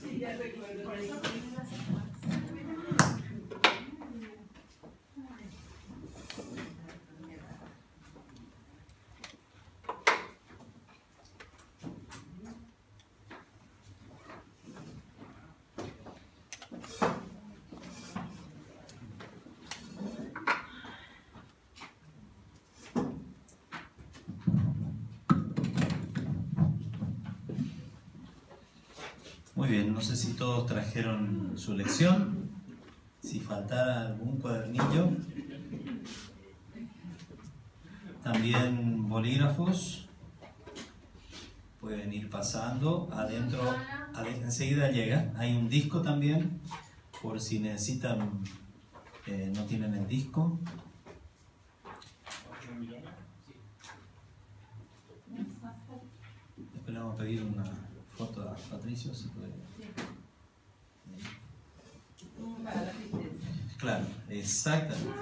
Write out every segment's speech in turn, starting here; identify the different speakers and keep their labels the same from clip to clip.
Speaker 1: Sí, ya recuerdo.
Speaker 2: Muy bien, no sé si todos trajeron su lección, si faltara algún cuadernillo, también bolígrafos, pueden ir pasando, adentro enseguida llega, hay un disco también, por si necesitan, no tienen el disco. Después le vamos a pedir una foto a Patricio, si puede. Claro, exactamente.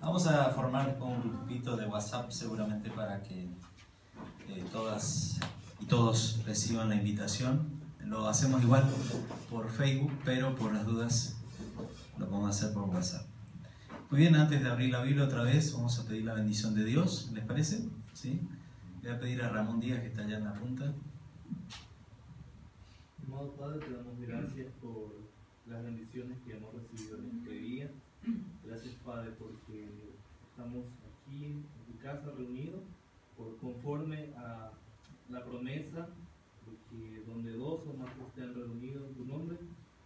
Speaker 2: Vamos a formar un grupito de WhatsApp seguramente para que todas y todos reciban la invitación. Lo hacemos igual por Facebook, pero por las dudas lo vamos a hacer por WhatsApp. Muy bien, antes de abrir la Biblia otra vez, vamos a pedir la bendición de Dios, ¿les parece? ¿Sí? Voy a pedir a Ramón Díaz, que está allá en la punta.
Speaker 3: Amado Padre, te damos gracias por las bendiciones que hemos recibido en este día. Gracias, Padre, porque estamos aquí en tu casa reunidos conforme a la promesa de que donde dos o más estén reunidos en tu nombre,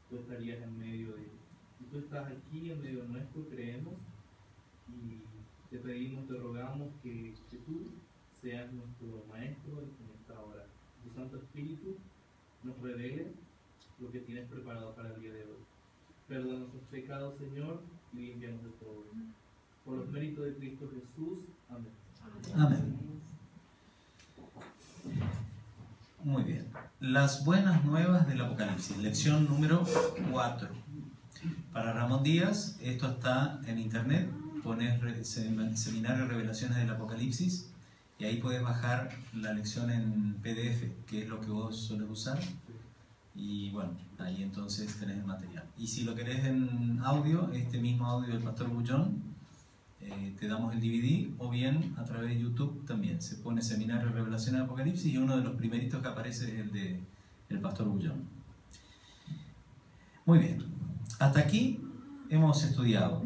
Speaker 3: tú estarías en medio de ellos. Y tú estás aquí en medio nuestro, creemos, y te pedimos, te rogamos que tú seas nuestro maestro en esta hora. Tu Santo Espíritu nos revele lo que tienes preparado para el día de hoy. Perdona nuestros pecados, Señor, y límpianos de todo. Por los méritos de Cristo Jesús. Amén.
Speaker 2: Amén. Muy bien. Las buenas nuevas del Apocalipsis. Lección número 4. Para Ramón Díaz, esto está en internet. Pones Seminario Revelaciones del Apocalipsis y ahí puedes bajar la lección en PDF, que es lo que vos sueles usar. Y bueno, ahí entonces tenés el material. Y si lo querés en audio, este mismo audio del Pastor Bullón, te damos el DVD, o bien a través de YouTube también. Se pone Seminario Revelación del Apocalipsis y uno de los primeritos que aparece es el de el Pastor Bullón. Muy bien, hasta aquí hemos estudiado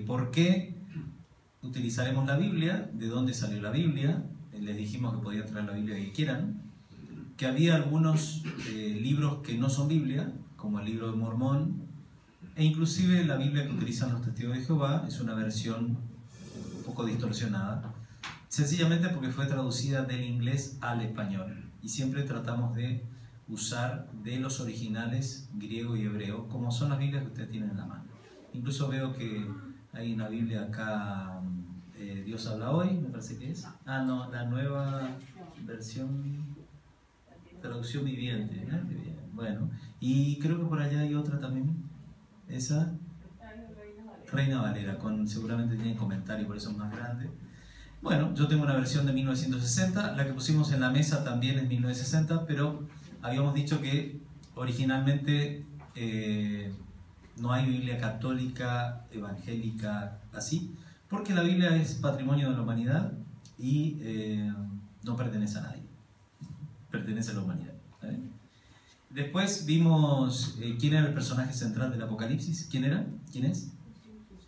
Speaker 2: por qué utilizaremos la Biblia, de dónde salió la Biblia. Les dijimos que podían traer la Biblia que quieran, que había algunos libros que no son Biblia, como el libro de Mormón, e inclusive la Biblia que utilizan los testigos de Jehová es una versión un poco distorsionada, sencillamente porque fue traducida del inglés al español, y siempre tratamos de usar de los originales griego y hebreo, como son las Biblias que ustedes tienen en la mano. Incluso veo que hay una Biblia acá, Dios habla hoy, me parece que es. Ah, no, la nueva versión, traducción viviente. Qué bien. Bueno, y creo que por allá hay otra también, esa Reina Valera, seguramente tiene comentario, por eso es más grande. Bueno, yo tengo una versión de 1960, la que pusimos en la mesa también es 1960, pero habíamos dicho que originalmente no hay Biblia católica, evangélica, así, porque la Biblia es patrimonio de la humanidad y no pertenece a nadie, pertenece a la humanidad. ¿Vale? Después vimos quién era el personaje central del Apocalipsis. ¿Quién era? ¿Quién es?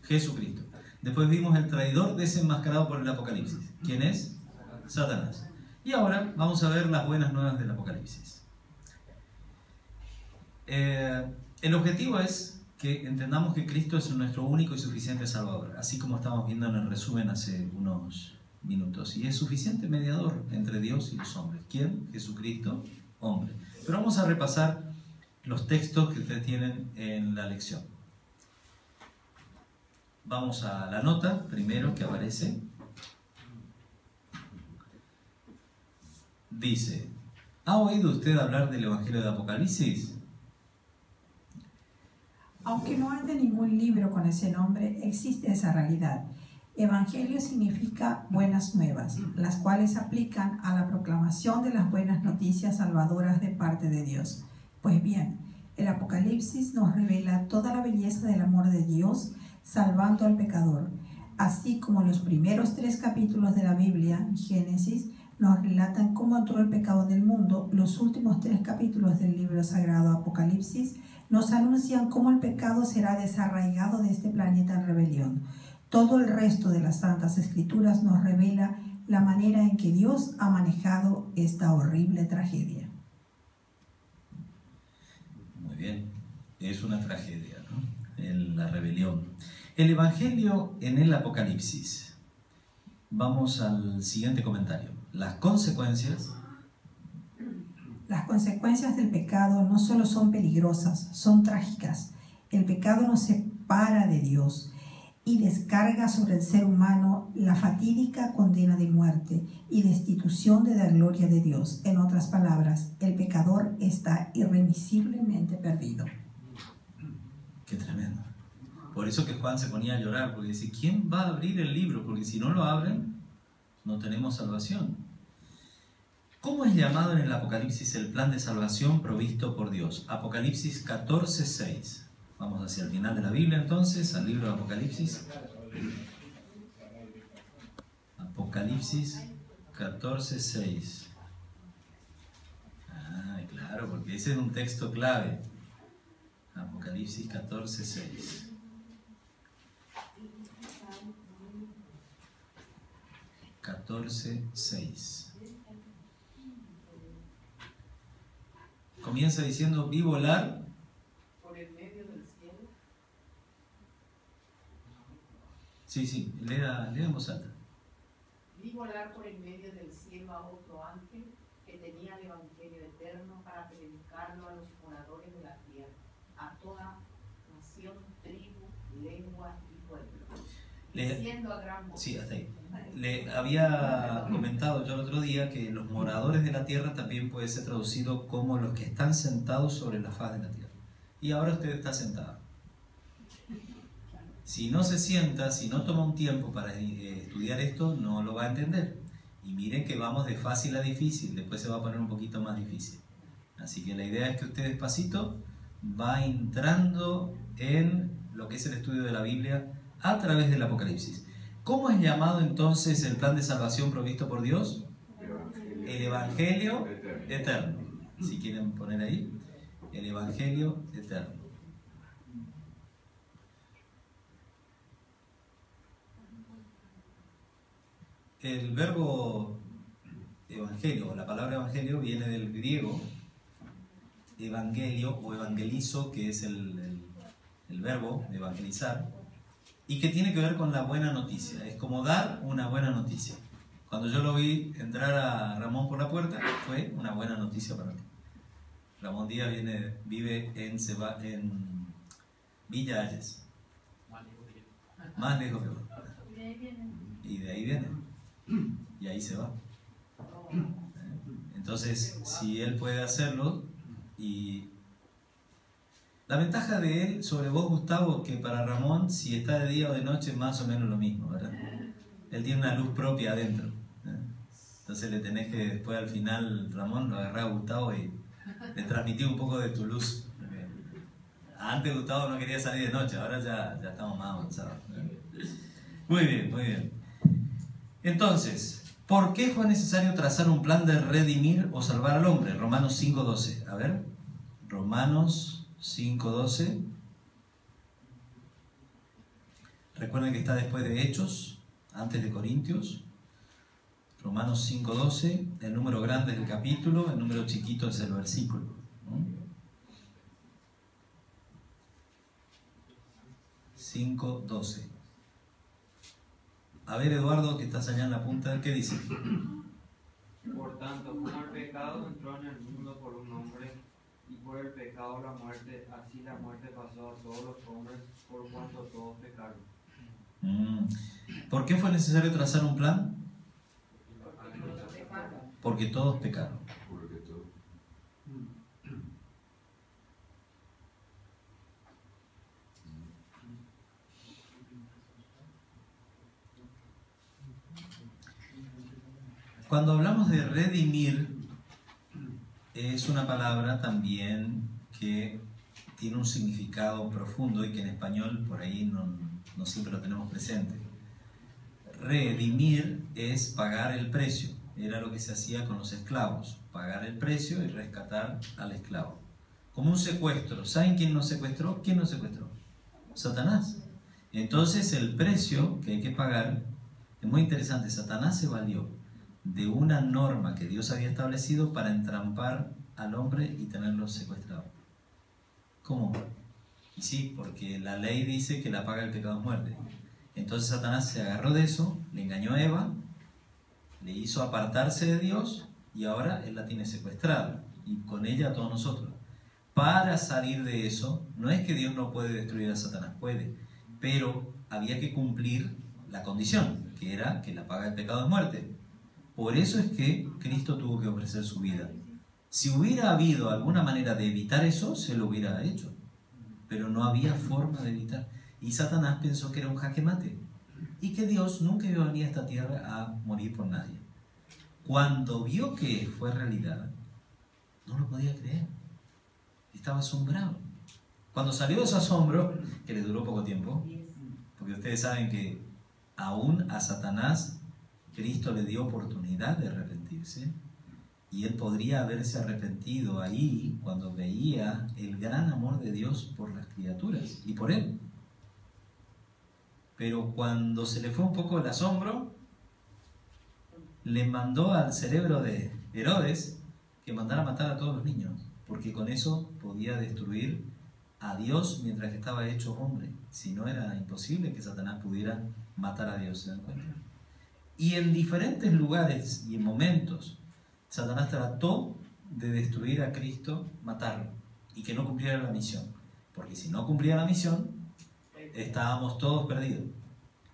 Speaker 2: Jesucristo. Después vimos el traidor desenmascarado por el Apocalipsis. ¿Quién es? Satanás. Y ahora vamos a ver las buenas nuevas del Apocalipsis. El objetivo es que entendamos que Cristo es nuestro único y suficiente Salvador, así como estamos viendo en el resumen hace unos minutos. Y es suficiente mediador entre Dios y los hombres. ¿Quién? Jesucristo, hombre. Pero vamos a repasar los textos que ustedes tienen en la lección. Vamos a la nota, primero que aparece. Dice: ¿ha oído usted hablar del Evangelio de Apocalipsis?
Speaker 4: Aunque no haya ningún libro con ese nombre, existe esa realidad.
Speaker 1: Evangelio significa buenas nuevas, las cuales aplican a la proclamación de las buenas noticias salvadoras de parte de Dios. Pues bien, el Apocalipsis nos revela toda la belleza del amor de Dios salvando al pecador, así como los primeros 3 capítulos de la Biblia, Génesis, nos relatan cómo entró el pecado en el mundo. Los últimos 3 capítulos del libro sagrado Apocalipsis nos anuncian cómo el pecado será desarraigado de este planeta en rebelión. Todo el resto de las Santas Escrituras nos revela la manera en que Dios ha manejado esta horrible tragedia.
Speaker 2: Muy bien, es una tragedia, ¿no? La rebelión. El Evangelio en el Apocalipsis. Vamos al siguiente comentario. Las consecuencias.
Speaker 1: Las consecuencias del pecado no solo son peligrosas, son trágicas. El pecado nos separa de Dios y descarga sobre el ser humano la fatídica condena de muerte y destitución de la gloria de Dios. En otras palabras, el pecador está irremisiblemente perdido.
Speaker 2: Qué tremendo. Por eso que Juan se ponía a llorar, porque dice, ¿quién va a abrir el libro? Porque si no lo abren, no tenemos salvación. ¿Cómo es llamado en el Apocalipsis el plan de salvación provisto por Dios? Apocalipsis 14:6. Vamos hacia el final de la Biblia entonces, al libro de Apocalipsis. Apocalipsis 14:6. Ah, claro, porque ese es un texto clave. Apocalipsis 14:6. Comienza diciendo, vi volar
Speaker 4: por el medio del cielo.
Speaker 2: Sí, lea en voz alta.
Speaker 4: Vi volar por el medio del cielo a otro ángel que tenía el Evangelio eterno para predicarlo a los moradores de la tierra, a toda nación, tribu, lengua y pueblo, diciendo a gran voz.
Speaker 2: Sí, hasta ahí. Le había comentado yo el otro día que los moradores de la tierra también puede ser traducido como los que están sentados sobre la faz de la tierra. Y ahora usted está sentado. Si no se sienta, si no toma un tiempo para estudiar esto, no lo va a entender. Y miren que vamos de fácil a difícil, después se va a poner un poquito más difícil. Así que la idea es que usted despacito va entrando en lo que es el estudio de la Biblia a través del Apocalipsis. ¿Cómo es llamado entonces el plan de salvación provisto por Dios? El Evangelio eterno. Si quieren poner ahí, el Evangelio eterno. El verbo evangelio, la palabra evangelio viene del griego evangelio o evangelizo, que es el verbo de evangelizar, y que tiene que ver con la buena noticia. Es como dar una buena noticia. Cuando yo lo vi entrar a Ramón por la puerta, fue una buena noticia para mí. Ramón Díaz vive en Villa Hayes. Más lejos que vos. Y de ahí viene. Y ahí se va. Entonces, si él puede hacerlo, y la ventaja de él sobre vos, Gustavo, que para Ramón, si está de día o de noche, es más o menos lo mismo, ¿verdad? Él tiene una luz propia adentro. Entonces le tenés que después al final, Ramón, lo agarrás a Gustavo y le transmitís un poco de tu luz. Antes Gustavo no quería salir de noche, ahora ya estamos más avanzados. Muy bien, muy bien. Entonces, ¿por qué fue necesario trazar un plan de redimir o salvar al hombre? Romanos 5:12. A ver, Romanos 5:12. Recuerden que está después de Hechos, antes de Corintios. Romanos 5:12, el número grande es el capítulo, el número chiquito es el versículo, ¿no? 5:12. A ver, Eduardo, que estás allá en la punta, ¿qué dice?
Speaker 5: Por tanto, como el pecado entró en el mundo por un hombre, y por el pecado la muerte, así la muerte pasó a todos los hombres, por cuanto todos pecaron.
Speaker 2: ¿Por qué fue necesario trazar un plan? Porque todos pecaron. Cuando hablamos de redimir, es una palabra también que tiene un significado profundo y que en español por ahí no siempre lo tenemos presente. Redimir es pagar el precio. Era lo que se hacía con los esclavos, pagar el precio y rescatar al esclavo. Como un secuestro. ¿Saben quién nos secuestró? ¿Quién nos secuestró? Satanás. Entonces el precio que hay que pagar es muy interesante. Satanás se valió de una norma que Dios había establecido para entrampar al hombre y tenerlo secuestrado. ¿Cómo? Y sí, porque la ley dice que la paga del pecado es muerte. Entonces Satanás se agarró de eso, le engañó a Eva, le hizo apartarse de Dios y ahora él la tiene secuestrada y con ella a todos nosotros. Para salir de eso, no es que Dios no puede destruir a Satanás, puede, pero había que cumplir la condición, que era que la paga del pecado es muerte. Por eso es que Cristo tuvo que ofrecer su vida. Si hubiera habido alguna manera de evitar eso, se lo hubiera hecho, pero no había forma de evitar. Y Satanás pensó que era un jaque mate y que Dios nunca iba a venir a esta tierra a morir por nadie. Cuando vio que fue realidad, no lo podía creer. Estaba asombrado. Cuando salió de ese asombro, que le duró poco tiempo, porque ustedes saben que aún a Satanás Cristo le dio oportunidad de arrepentirse y él podría haberse arrepentido ahí cuando veía el gran amor de Dios por las criaturas y por él. Pero cuando se le fue un poco el asombro, le mandó al cerebro de Herodes que mandara a matar a todos los niños, porque con eso podía destruir a Dios mientras que estaba hecho hombre. Si no, era imposible que Satanás pudiera matar a Dios, ¿se dan cuenta? Y en diferentes lugares y en momentos, Satanás trató de destruir a Cristo, matarlo, y que no cumpliera la misión. Porque si no cumplía la misión, estábamos todos perdidos.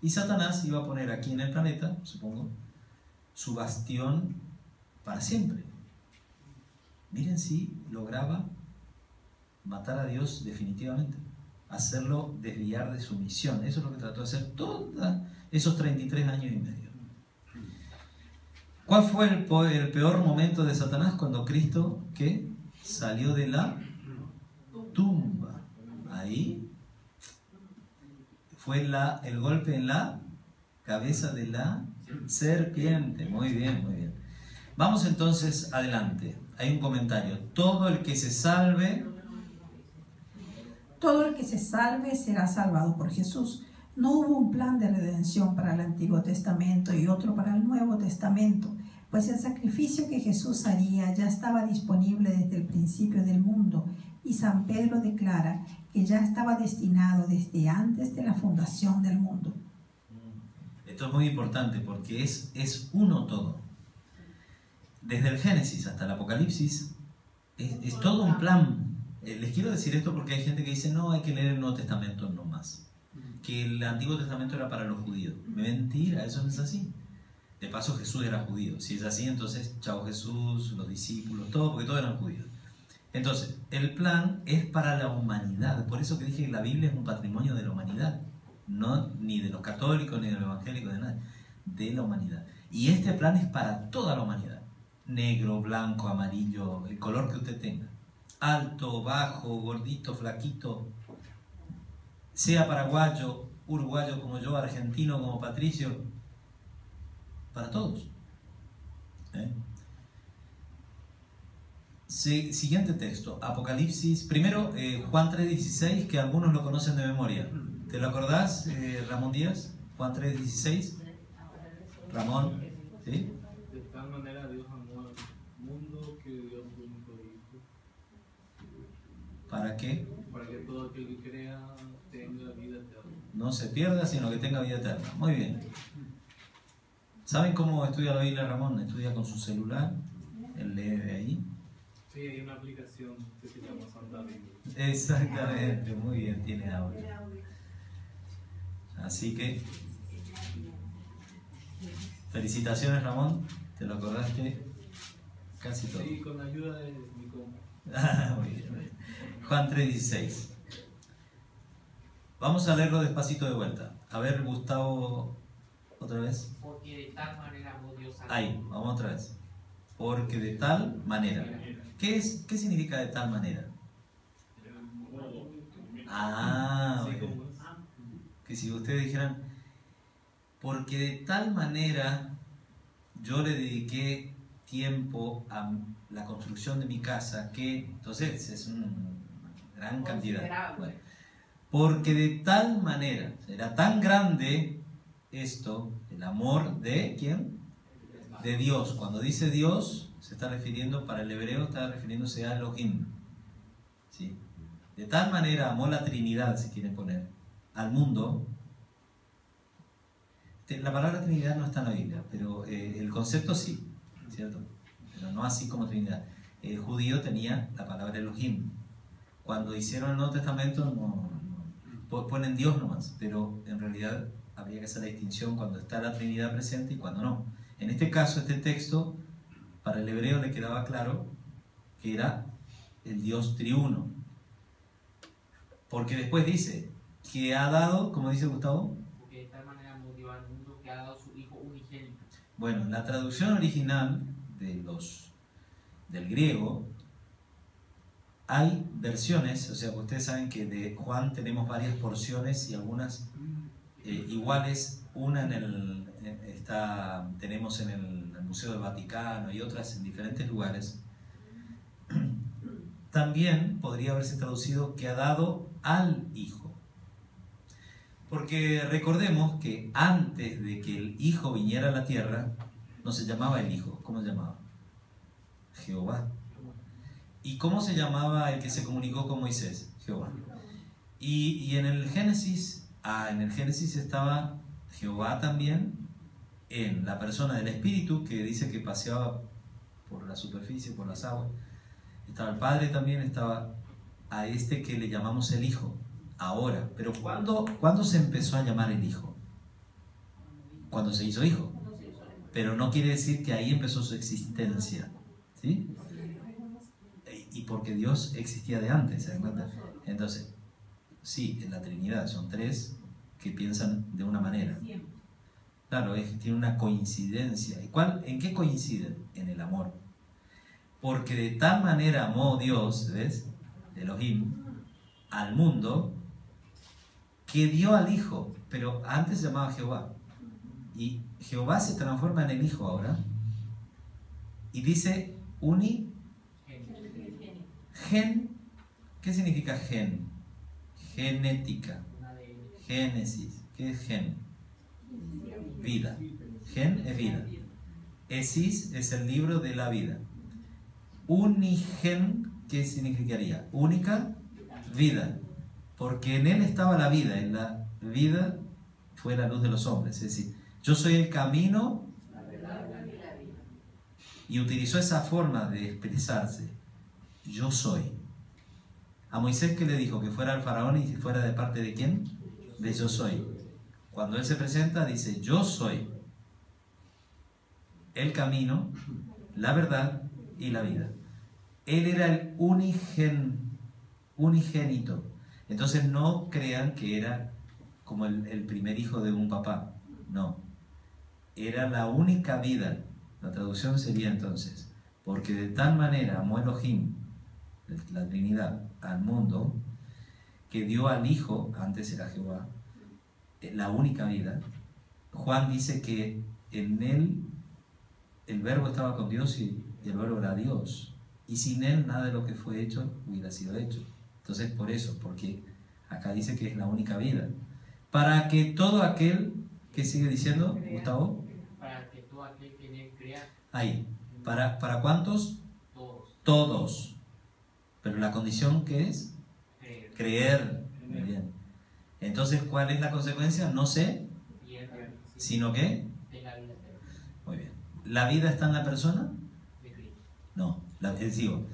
Speaker 2: Y Satanás iba a poner aquí en el planeta, supongo, su bastión para siempre. Miren si lograba matar a Dios definitivamente, hacerlo desviar de su misión. Eso es lo que trató de hacer todos esos 33 años y medio. ¿Cuál fue el peor momento de Satanás? Cuando Cristo, ¿qué? Salió de la tumba. Ahí fue el golpe en la cabeza de la serpiente. Muy bien, muy bien. Vamos entonces adelante. Hay un comentario. Todo el que se salve
Speaker 1: será salvado por Jesús. No hubo un plan de redención para el Antiguo Testamento y otro para el Nuevo Testamento, pues el sacrificio que Jesús haría ya estaba disponible desde el principio del mundo, y San Pedro declara que ya estaba destinado desde antes de la fundación del mundo.
Speaker 2: Esto es muy importante porque es uno todo. Desde el Génesis hasta el Apocalipsis es todo un plan. Les quiero decir esto porque hay gente que dice no, hay que leer el Nuevo Testamento nomás, que el Antiguo Testamento era para los judíos. Mentira, eso no es así. De paso, Jesús era judío. Si es así, entonces chao Jesús, los discípulos, todo, porque todos eran judíos. Entonces, el plan es para la humanidad. Por eso que dije que la Biblia es un patrimonio de la humanidad, no ni de los católicos ni de los evangélicos, de nadie, de la humanidad. Y este plan es para toda la humanidad. Negro, blanco, amarillo, el color que usted tenga. Alto, bajo, gordito, flaquito, sea paraguayo, uruguayo como yo, argentino como Patricio, para todos. Siguiente texto, Apocalipsis, primero Juan 3:16, que algunos lo conocen de memoria. ¿Te lo acordás, Ramón Díaz? Juan 3:16. Ramón, ¿sí?
Speaker 3: De tal manera Dios amó al mundo que dio su único hijo.
Speaker 2: ¿Para qué?
Speaker 3: Para que todo aquel que crea tenga vida eterna.
Speaker 2: No se pierda, sino que tenga vida eterna. Muy bien. ¿Saben cómo estudia la Biblia Ramón? Estudia con su celular, él lee de ahí.
Speaker 3: Sí, hay una aplicación que se llama Santa Biblia.
Speaker 2: Exactamente, muy bien, tiene audio. Así que, felicitaciones Ramón, te lo acordaste casi todo.
Speaker 3: Sí, con la ayuda de mi compa.
Speaker 2: Muy bien, muy bien. Juan 3:16. Vamos a leerlo despacito de vuelta. A ver, Gustavo Otra vez.
Speaker 6: Porque de tal manera amó Dios al
Speaker 2: Ahí,
Speaker 6: mundo.
Speaker 2: vamos otra vez. Porque de tal manera. ¿Qué significa de tal manera? Ah,
Speaker 3: Así
Speaker 2: bueno.
Speaker 3: como es.
Speaker 2: Que si ustedes dijeran, porque de tal manera yo le dediqué tiempo a la construcción de mi casa, que entonces es una gran cantidad.
Speaker 4: Considerable.
Speaker 2: Bueno, porque de tal manera, era tan grande esto, el amor de ¿quién? De Dios. Cuando dice Dios, se está refiriendo, para el hebreo, está refiriéndose a Elohim. ¿Sí? De tal manera amó la Trinidad, si quieren poner, al mundo. La palabra Trinidad no está en la Biblia, pero el concepto sí, ¿cierto? Pero no así como Trinidad. El judío tenía la palabra Elohim. Cuando hicieron el Nuevo Testamento, ponen Dios nomás, pero en realidad habría que hacer la distinción cuando está la Trinidad presente y cuando no. En este caso, este texto, para el hebreo le quedaba claro que era el Dios triuno. Porque después dice que ha dado, como dice Gustavo.
Speaker 6: Porque de tal manera amó Dios al mundo que ha dado su Hijo unigénito.
Speaker 2: Bueno, la traducción original del griego, hay versiones, o sea, ustedes saben que de Juan tenemos varias porciones y algunas iguales, una tenemos en el Museo del Vaticano y otras en diferentes lugares. También podría haberse traducido que ha dado al Hijo. Porque recordemos que antes de que el Hijo viniera a la tierra, no se llamaba el Hijo. ¿Cómo se llamaba? Jehová. ¿Y cómo se llamaba el que se comunicó con Moisés? Jehová. Y en el Génesis, estaba Jehová también, en la persona del Espíritu, que dice que paseaba por la superficie, por las aguas. Estaba el Padre también, estaba a este que le llamamos el Hijo. Ahora, pero ¿cuándo se empezó a llamar el Hijo? Cuando se hizo Hijo. Pero no quiere decir que ahí empezó su existencia. ¿Sí? Y porque Dios existía de antes, ¿se dan cuenta? Entonces, sí, en la Trinidad son tres que piensan de una manera. Claro, tiene una coincidencia. ¿En qué coinciden? En el amor. Porque de tal manera amó Dios, ¿ves? Elohim, al mundo, que dio al Hijo, pero antes se llamaba Jehová. Y Jehová se transforma en el Hijo ahora. Y dice gen. ¿Qué significa gen? Genética. Génesis. ¿Qué es gen? Vida. Gen es vida. Esis es el libro de la vida. Unigen, ¿qué significaría? Única vida. Porque en él estaba la vida. En la vida fue la luz de los hombres. Es decir, yo soy el camino. Y utilizó esa forma de expresarse. Yo soy. A Moisés, ¿qué le dijo? Que fuera al faraón y fuera de parte de quién? De yo soy. Cuando él se presenta, dice, yo soy el camino, la verdad y la vida. Él era el unigénito. Entonces no crean que era como el primer hijo de un papá. No. Era la única vida. La traducción sería entonces, porque de tal manera amó Elohim, la Trinidad, al mundo, que dio al Hijo, antes era Jehová, la única vida. Juan dice que en él el verbo estaba con Dios y el verbo era Dios. Y sin él nada de lo que fue hecho hubiera sido hecho. Entonces por eso, porque acá dice que es la única vida. Para que todo aquel, ¿qué sigue diciendo, Gustavo?
Speaker 6: Para que todo aquel que en él crea.
Speaker 2: Ahí. ¿Para cuántos?
Speaker 6: Todos.
Speaker 2: Todos. Pero la condición, ¿qué es?
Speaker 6: Creer.
Speaker 2: Creer. Muy bien. Entonces, ¿cuál es la consecuencia? No sé, sino que...
Speaker 6: Tenga vida eterna.
Speaker 2: Muy bien. ¿La vida está en la persona?
Speaker 6: De Cristo.
Speaker 2: No. Digo,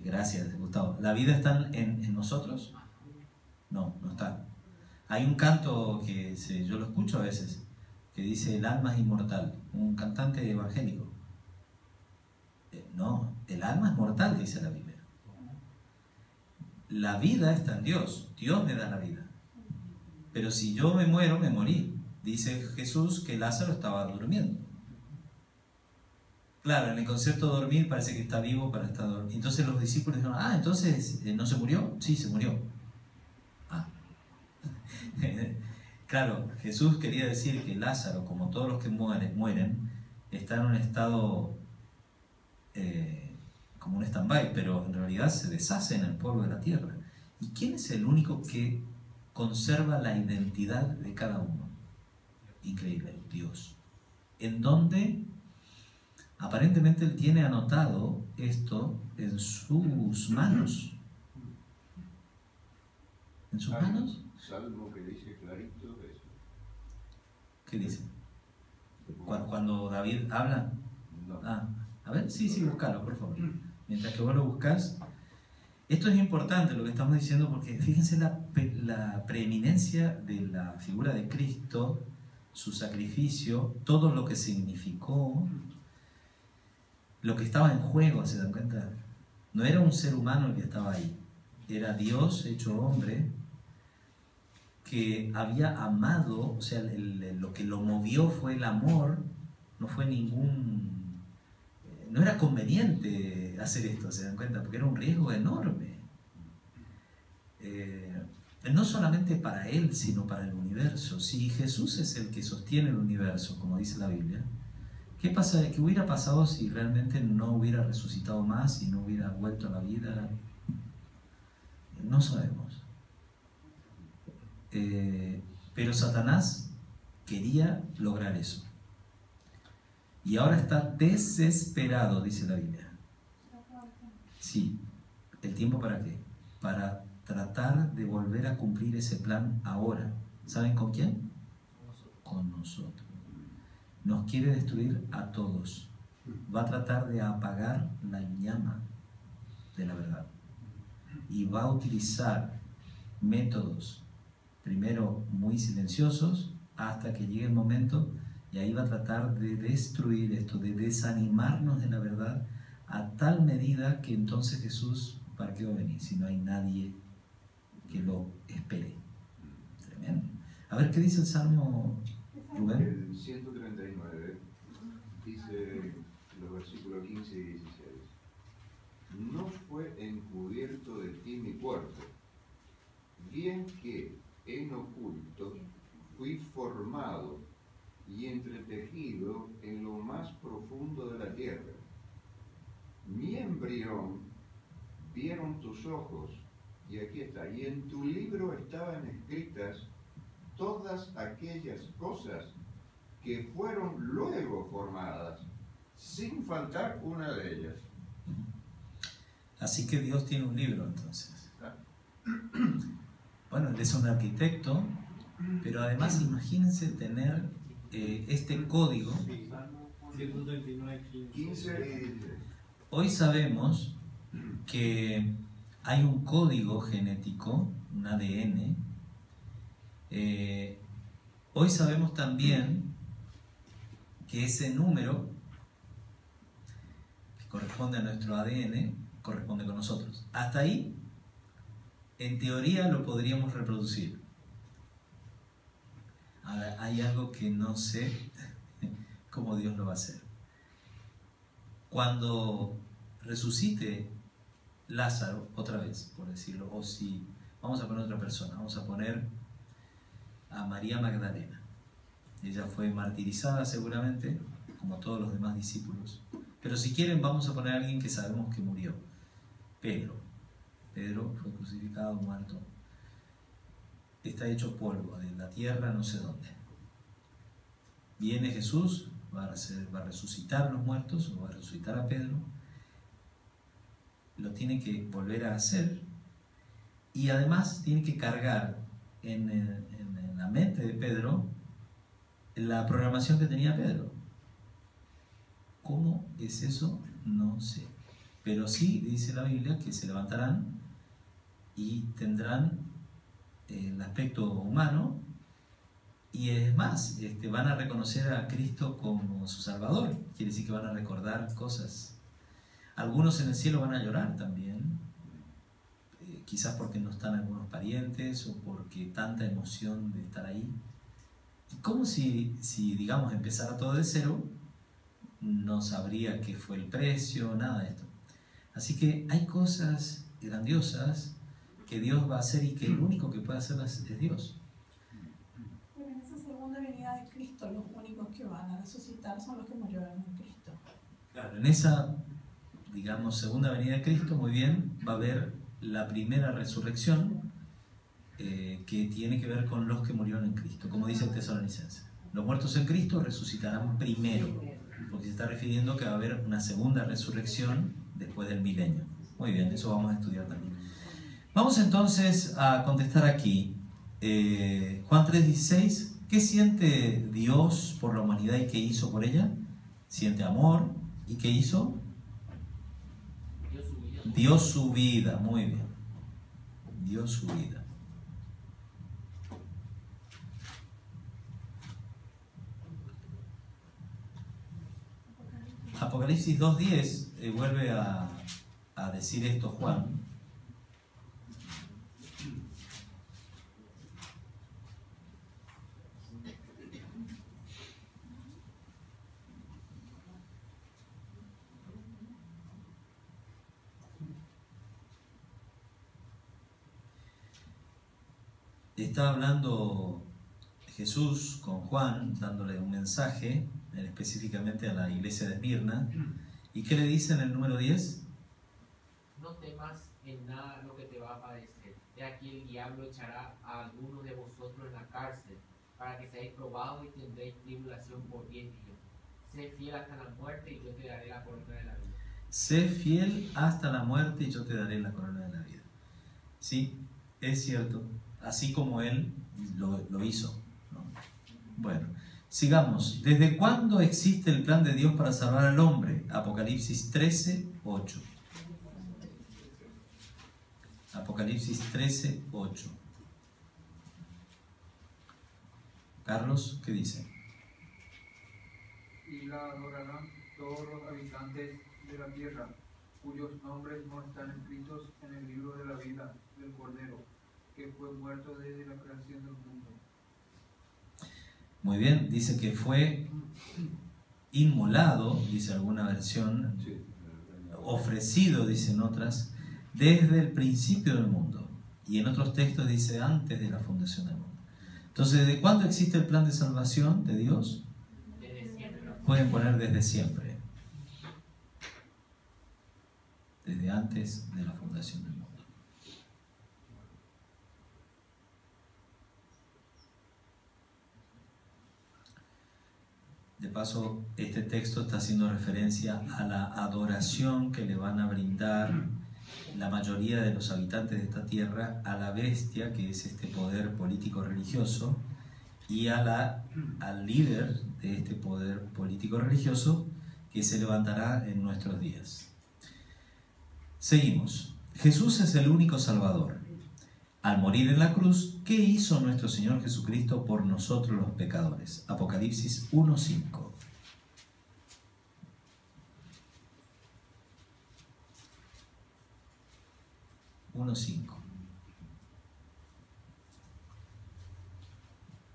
Speaker 2: gracias, Gustavo. ¿La vida está en nosotros? No, no está. Hay un canto que yo lo escucho a veces, que dice el alma es inmortal. Un cantante evangélico. No, el alma es mortal, dice la Biblia. La vida está en Dios. Dios me da la vida. Pero si yo me muero, me morí. Dice Jesús que Lázaro estaba durmiendo. Claro, en el concepto de dormir parece que está vivo para estar dormido. Entonces los discípulos dijeron, entonces ¿no se murió? Sí, se murió. Claro, Jesús quería decir que Lázaro, como todos los que mueren, está en un estado como un stand-by, pero en realidad se deshace en el polvo de la tierra. ¿Y quién es el único que conserva la identidad de cada uno? Increíble, Dios. En donde aparentemente Él tiene anotado esto en sus manos. ¿En sus manos?
Speaker 7: Salmo que dice clarito eso.
Speaker 2: ¿Qué dice? Cuando David habla.
Speaker 7: No.
Speaker 2: A ver, sí, búscalo, por favor. Mientras que vos lo buscas. Esto es importante lo que estamos diciendo porque fíjense la preeminencia de la figura de Cristo, su sacrificio, todo lo que significó, lo que estaba en juego, ¿se dan cuenta? No era un ser humano el que estaba ahí, era Dios hecho hombre, que había amado, o sea, lo que lo movió fue el amor, no fue no era conveniente hacer esto, ¿se dan cuenta? Porque era un riesgo enorme. No solamente para él, sino para el universo. Si Jesús es el que sostiene el universo, como dice la Biblia, ¿qué hubiera pasado si realmente no hubiera resucitado más y no hubiera vuelto a la vida? No sabemos. Pero Satanás quería lograr eso. Y ahora está desesperado, dice la Biblia. Sí. ¿El tiempo para qué? Para tratar de volver a cumplir ese plan ahora. ¿Saben con quién? Con nosotros. Nos quiere destruir a todos. Va a tratar de apagar la llama de la verdad. Y va a utilizar métodos, primero muy silenciosos, hasta que llegue el momento, y ahí va a tratar de destruir esto, de desanimarnos de la verdad, a tal medida que entonces Jesús, ¿para qué va a venir? Si no hay nadie que lo espere. Tremendo. A ver, ¿qué dice el Salmo, Rubén?
Speaker 7: El 139 dice los versículos 15 y 16. No fue encubierto de ti mi cuerpo, bien que en oculto fui formado y entretejido en lo más profundo de la tierra. Mi embrión vieron tus ojos, y aquí está, y en tu libro estaban escritas todas aquellas cosas que fueron luego formadas, sin faltar una de ellas.
Speaker 2: Así que Dios tiene un libro entonces. Bueno, él es un arquitecto, pero además imagínense tener este código.
Speaker 3: 139,
Speaker 7: 15 y 16.
Speaker 2: Hoy sabemos que hay un código genético, un ADN. Hoy sabemos también que ese número que corresponde a nuestro ADN corresponde con nosotros. Hasta ahí, en teoría, lo podríamos reproducir. Ahora, hay algo que no sé cómo Dios lo va a hacer. Cuando resucite Lázaro, otra vez, por decirlo, o si vamos a poner otra persona, vamos a poner a María Magdalena. Ella fue martirizada seguramente, como todos los demás discípulos. Pero si quieren, vamos a poner a alguien que sabemos que murió. Pedro fue crucificado, muerto. Está hecho polvo de la tierra, no sé dónde. Viene Jesús, va a resucitar a los muertos, o va a resucitar a Pedro. Lo tiene que volver a hacer. Y además tiene que cargar en la mente de Pedro la programación que tenía Pedro. ¿Cómo es eso? No sé. Pero sí dice la Biblia que se levantarán y tendrán el aspecto humano, y es más, van a reconocer a Cristo como su Salvador. Quiere decir que van a recordar cosas. Algunos en el cielo van a llorar también, quizás porque no están algunos parientes o porque tanta emoción de estar ahí. Como si, digamos, empezara todo de cero, no sabría qué fue el precio, nada de esto. Así que hay cosas grandiosas que Dios va a hacer y que el único que puede hacerlas es Dios.
Speaker 1: Pero en esa segunda venida de Cristo, los únicos que van a resucitar son los que murieron en Cristo.
Speaker 2: Claro, en esa, digamos, segunda venida de Cristo, muy bien, va a haber la primera resurrección que tiene que ver con los que murieron en Cristo, como dice el Tesalonicense. Los muertos en Cristo resucitarán primero, porque se está refiriendo que va a haber una segunda resurrección después del milenio. Muy bien, eso vamos a estudiar también. Vamos entonces a contestar aquí. Juan 3:16, ¿qué siente Dios por la humanidad y qué hizo por ella? Siente amor. ¿Y qué hizo? Dio su vida, muy bien. Dio su vida. Apocalipsis 2:10 vuelve a decir esto Juan. Está hablando Jesús con Juan, dándole un mensaje, específicamente a la iglesia de Esmirna. ¿Y qué le dice en el número 10?
Speaker 6: No temas en nada lo que te va a padecer. De aquí el diablo echará a algunos de vosotros en la cárcel, para que seáis probados y tendréis tribulación por 10 días. Sé fiel hasta la muerte y yo te daré la corona de la vida.
Speaker 2: Sé fiel hasta la muerte y yo te daré la corona de la vida. Sí, es cierto. Así como Él lo hizo, ¿no? Bueno, sigamos. ¿Desde cuándo existe el plan de Dios para salvar al hombre? Apocalipsis 13:8. Apocalipsis 13:8. Carlos, ¿qué dice?
Speaker 8: Y la adorarán todos los habitantes de la tierra, cuyos nombres no están escritos en el libro de la vida del Cordero, que fue muerto desde la creación del mundo.
Speaker 2: Muy bien, dice que fue inmolado, dice alguna versión, ofrecido, dicen otras, desde el principio del mundo. Y en otros textos dice antes de la fundación del mundo. Entonces, ¿desde cuándo existe el plan de salvación de Dios?
Speaker 6: Desde siempre.
Speaker 2: Pueden poner desde siempre. Desde antes de la fundación del mundo. De paso, este texto está haciendo referencia a la adoración que le van a brindar la mayoría de los habitantes de esta tierra a la bestia, que es este poder político-religioso, y al líder de este poder político-religioso que se levantará en nuestros días. Seguimos. Jesús es el único Salvador. Al morir en la cruz, ¿qué hizo nuestro Señor Jesucristo por nosotros los pecadores? Apocalipsis 1:5.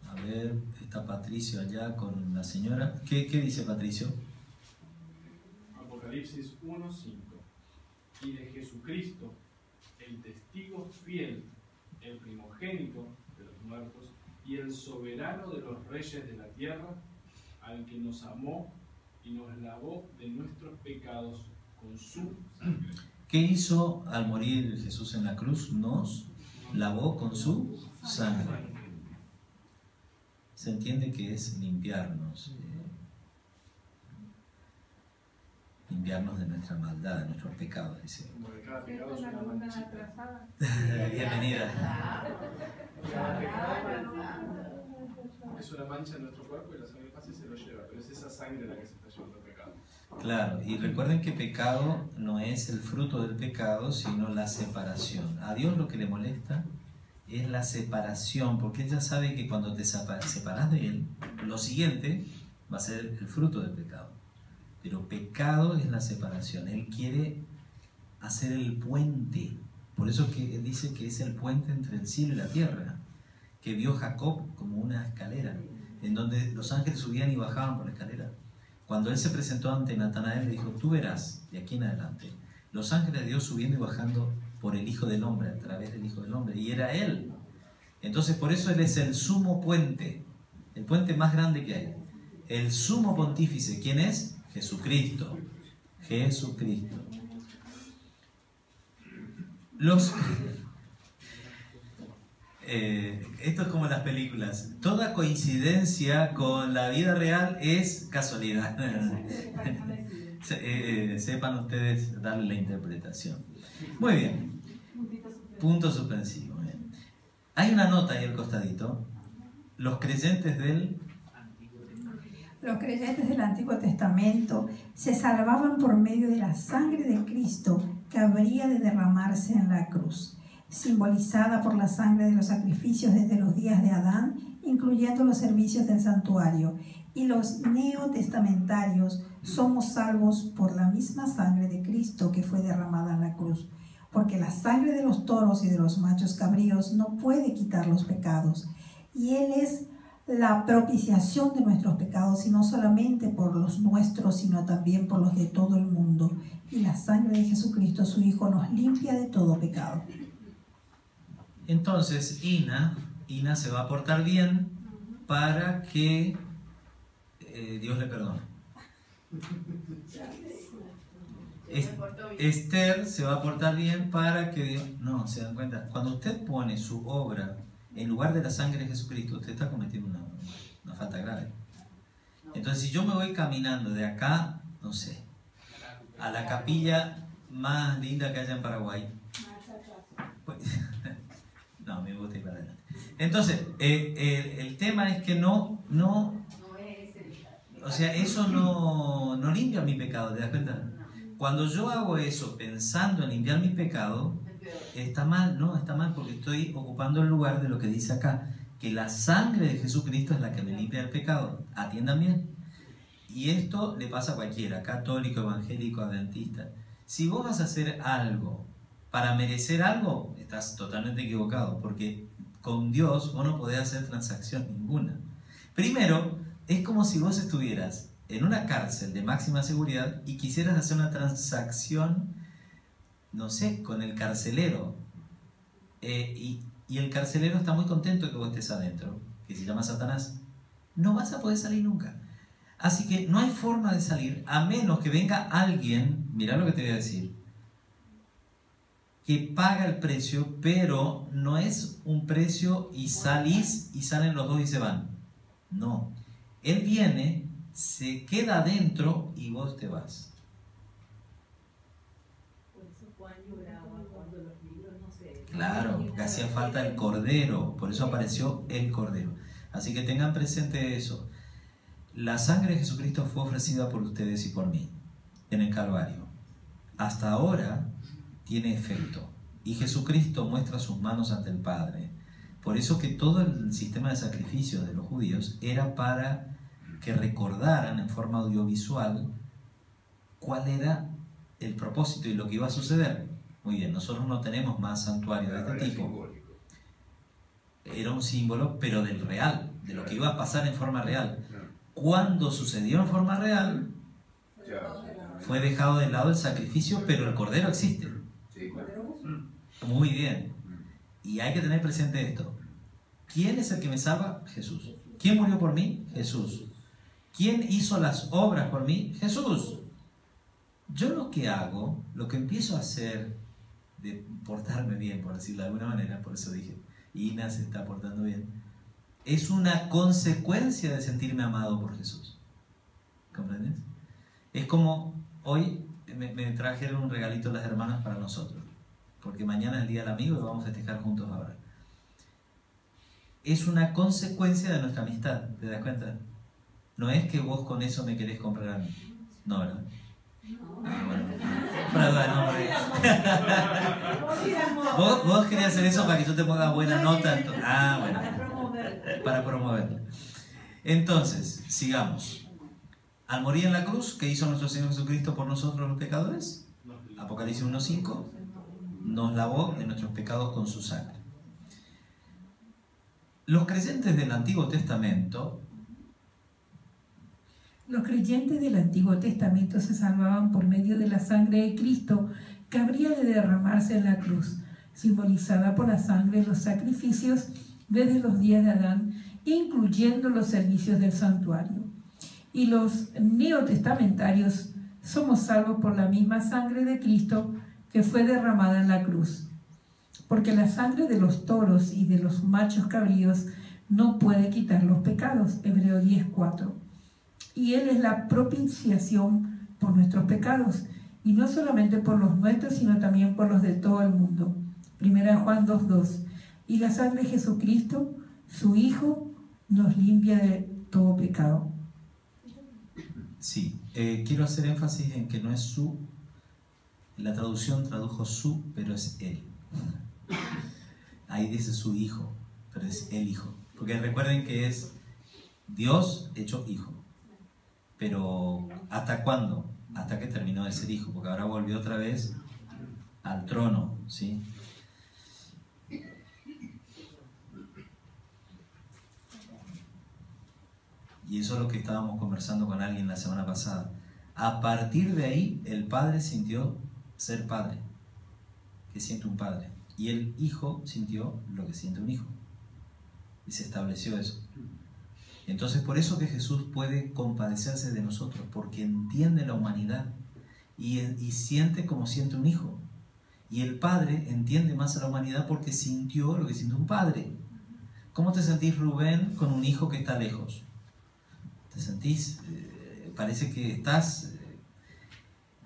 Speaker 2: A ver, está Patricio allá con la señora. ¿Qué dice Patricio?
Speaker 9: Apocalipsis 1:5. Y de Jesucristo, el testigo fiel, el primogénito de los muertos y el soberano de los reyes de la tierra, al que nos amó y nos lavó de nuestros pecados con su sangre.
Speaker 2: ¿Qué hizo al morir Jesús en la cruz? Nos lavó con su sangre. Se entiende que es limpiarnos, limpiarnos de nuestra maldad, de nuestros pecados, dice.
Speaker 9: Como de cada pecado es una manchita.
Speaker 2: Bienvenida.
Speaker 9: Es una mancha en nuestro cuerpo y la sangre pasa y se lo lleva, pero es esa sangre la que se está llevando el pecado.
Speaker 2: Claro, y recuerden que pecado no es el fruto del pecado, sino la separación. A Dios lo que le molesta es la separación, porque ella sabe que cuando te separas de Él, lo siguiente va a ser el fruto del pecado. Pero pecado es la separación. Él quiere hacer el puente. Por eso es que Él dice que es el puente entre el cielo y la tierra, que vio Jacob como una escalera. en donde los ángeles subían y bajaban por la escalera. Cuando él se presentó ante Natanael, le dijo, tú verás de aquí en adelante los ángeles de Dios subiendo y bajando por el Hijo del Hombre, a través del Hijo del Hombre, y era él. Entonces por eso él es el sumo puente, el puente más grande que hay, el sumo pontífice. ¿Quién es? Jesucristo. Jesucristo. Esto es como las películas. Toda coincidencia con la vida real es casualidad. Sepan ustedes darle la interpretación. Muy bien. Punto suspensivo. Bien. Hay una nota ahí al costadito. Los creyentes del
Speaker 1: Antiguo Testamento se salvaban por medio de la sangre de Cristo que habría de derramarse en la cruz, simbolizada por la sangre de los sacrificios desde los días de Adán, incluyendo los servicios del santuario, y los neotestamentarios somos salvos por la misma sangre de Cristo que fue derramada en la cruz, porque la sangre de los toros y de los machos cabríos no puede quitar los pecados, y Él es la propiciación de nuestros pecados, y no solamente por los nuestros, sino también por los de todo el mundo, y la sangre de Jesucristo, su Hijo, nos limpia de todo pecado.
Speaker 2: Entonces Ina se va a portar bien para que Dios le perdone. Esther se va a portar bien para que Dios... No, se dan cuenta, cuando usted pone su obra en lugar de la sangre de Jesucristo, usted está cometiendo una falta grave. Entonces si yo me voy caminando de acá, no sé, a la capilla más linda que haya en Paraguay, pues, no, me gusta ir para adelante. Entonces, el tema es que no, o sea, eso no limpia mi pecado, ¿te das cuenta? Cuando yo hago eso pensando en limpiar mi pecado, está mal, no, está mal porque estoy ocupando el lugar de lo que dice acá, que la sangre de Jesucristo es la que me limpia el pecado. Atiendan bien. Y esto le pasa a cualquiera, católico, evangélico, adventista. Si vos vas a hacer algo para merecer algo, estás totalmente equivocado, porque con Dios vos no podés hacer transacción ninguna. Primero, es como si vos estuvieras en una cárcel de máxima seguridad y quisieras hacer una transacción, no sé, con el carcelero. Y el carcelero está muy contento de que vos estés adentro, que se llama Satanás. No vas a poder salir nunca. Así que no hay forma de salir a menos que venga alguien, mirá lo que te voy a decir, que paga el precio, pero no es un precio y salís y salen los dos y se van. No. Él viene, se queda adentro y vos te vas.
Speaker 4: Por eso Juan lloraba cuando los libros no se...
Speaker 2: Claro, porque hacía falta el Cordero, por eso apareció el Cordero. Así que tengan presente eso. La sangre de Jesucristo fue ofrecida por ustedes y por mí en el Calvario. Hasta ahora tiene efecto. Y Jesucristo muestra sus manos ante el Padre. Por eso que todo el sistema de sacrificios de los judíos era para que recordaran en forma audiovisual cuál era el propósito y lo que iba a suceder. Muy bien, nosotros no tenemos más santuarios de este tipo. Era un símbolo, pero del real, de lo que iba a pasar en forma real. Cuando sucedió en forma real, fue dejado de lado el sacrificio, pero el Cordero existe. Muy bien. Y hay que tener presente esto. ¿Quién es el que me salva? Jesús. ¿Quién murió por mí? Jesús. ¿Quién hizo las obras por mí? Jesús. Yo lo que hago, lo que empiezo a hacer, de portarme bien, por decirlo de alguna manera, por eso dije, Ina se está portando bien, es una consecuencia de sentirme amado por Jesús. ¿Comprendes? Es como hoy me trajeron un regalito las hermanas para nosotros, porque mañana es el día del amigo y vamos a festejar juntos ahora. Es una consecuencia de nuestra amistad, ¿te das cuenta? No es que vos con eso me querés comprar a mí. No, ¿verdad? Ah, bueno. Vos querías hacer eso para que yo te ponga buena nota. Ah, bueno. Para promoverla. Entonces, sigamos. Al morir en la cruz, ¿qué hizo nuestro Señor Jesucristo por nosotros los pecadores? Apocalipsis 1:5. Nos lavó de nuestros pecados con su sangre. Los creyentes del Antiguo Testamento
Speaker 10: Los creyentes del Antiguo Testamento se salvaban por medio de la sangre de Cristo que habría de derramarse en la cruz, simbolizada por la sangre de los sacrificios desde los días de Adán, incluyendo los servicios del santuario. Y los neotestamentarios somos salvos por la misma sangre de Cristo que fue derramada en la cruz. Porque la sangre de los toros y de los machos cabríos no puede quitar los pecados. Hebreos 10:4. Y Él es la propiciación por nuestros pecados, y no solamente por los nuestros, sino también por los de todo el mundo. 1 Juan 2:2. Y la sangre de Jesucristo, su Hijo, nos limpia de todo pecado.
Speaker 2: Sí, quiero hacer énfasis en que no es su, la traducción tradujo su, pero es él. Ahí dice su Hijo, pero es el Hijo. Porque recuerden que es Dios hecho Hijo. Pero ¿hasta cuándo? Hasta que terminó de ser Hijo, porque ahora volvió otra vez al trono, ¿sí? Y eso es lo que estábamos conversando con alguien la semana pasada. A partir de ahí, el Padre sintió ser Padre, que siente un Padre. Y el Hijo sintió lo que siente un Hijo. Y se estableció eso. Entonces, por eso que Jesús puede compadecerse de nosotros, porque entiende la humanidad y siente como siente un hijo. Y el Padre entiende más a la humanidad porque sintió lo que siente un padre. ¿Cómo te sentís, Rubén, con un hijo que está lejos? ¿Te sentís? Parece que estás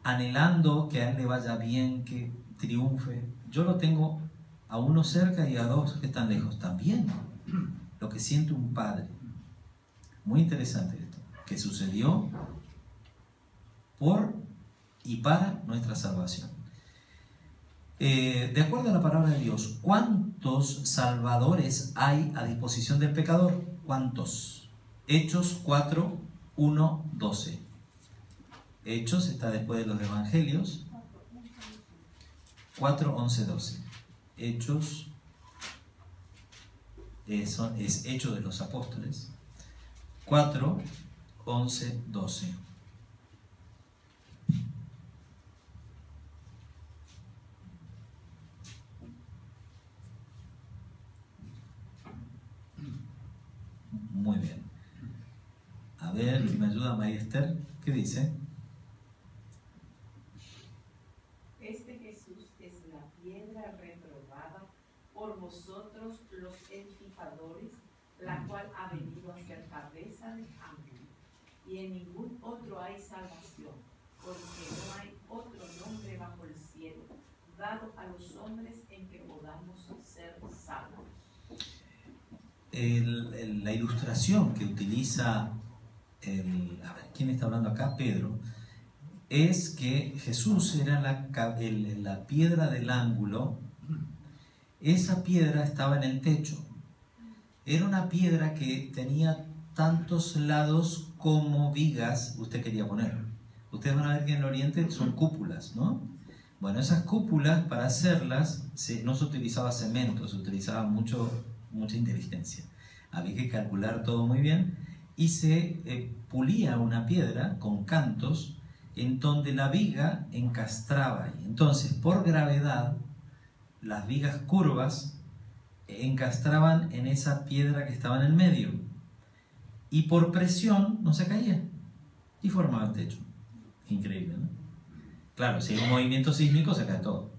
Speaker 2: anhelando que a él le vaya bien, que triunfe. Yo lo tengo a uno cerca y a dos que están lejos. También lo que siente un padre. Muy interesante esto, que sucedió por y para nuestra salvación. De acuerdo a la palabra de Dios, ¿cuántos salvadores hay a disposición del pecador? ¿Cuántos? Hechos 4, 1, 12. Hechos está después de los evangelios. 4, 11, 12. Hechos es Hechos de los Apóstoles. 4, 11, 12. Muy bien. A ver, ¿me ayuda María Esther? ¿Qué dice?
Speaker 4: Este Jesús es la piedra reprobada por vosotros los edificadores, la cual ha venido a ser cabeza de ángulo. Y en ningún otro hay salvación, porque no hay otro nombre bajo el cielo dado a los hombres en que podamos ser salvos.
Speaker 2: La ilustración que utiliza, a ver, ¿quién está hablando acá? Pedro, es que Jesús era la piedra del ángulo. Esa piedra estaba en el techo. Era una piedra que tenía tantos lados como vigas usted quería poner. Ustedes van a ver que en el oriente son cúpulas, ¿no? Bueno, esas cúpulas, para hacerlas, no se utilizaba cemento, se utilizaba mucha inteligencia. Había que calcular todo muy bien y se pulía una piedra con cantos en donde la viga encastraba ahí. Entonces, por gravedad, las vigas curvas encastraban en esa piedra que estaba en el medio y por presión no se caía y formaba el techo. Increíble, ¿no? Claro, si hay un movimiento sísmico se cae todo.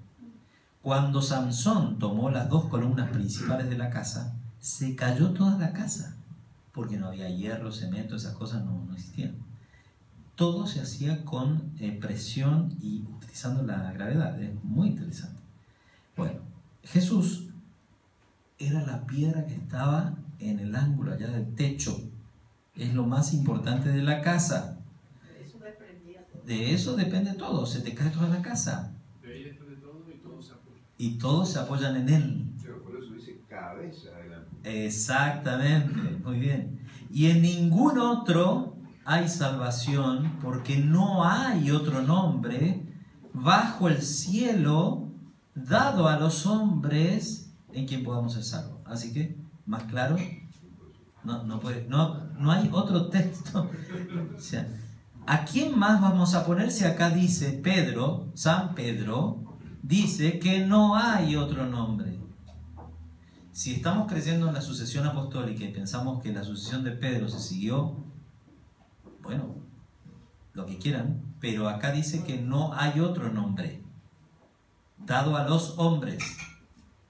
Speaker 2: Cuando Samson tomó las dos columnas principales de la casa, se cayó toda la casa porque no había hierro, cemento, esas cosas no existían. Todo se hacía con presión y utilizando la gravedad. Es muy interesante. Bueno, Jesús era la piedra que estaba en el ángulo allá del techo. Es lo más importante de la casa. De eso depende todo. Se te cae toda la casa.
Speaker 9: De ahí depende todo y todos se apoyan.
Speaker 2: Y todos se apoyan en él.
Speaker 7: Pero por eso dice cabeza de la...
Speaker 2: Exactamente, muy bien. Y en ningún otro hay salvación, porque no hay otro nombre bajo el cielo dado a los hombres en quien podamos ser salvos. Así que, más claro, No hay otro texto. O sea, ¿a quién más vamos a poner si acá dice Pedro, San Pedro, dice que no hay otro nombre? Si estamos creyendo en la sucesión apostólica y pensamos que la sucesión de Pedro se siguió, bueno, lo que quieran, pero acá dice que no hay otro nombre dado a los hombres,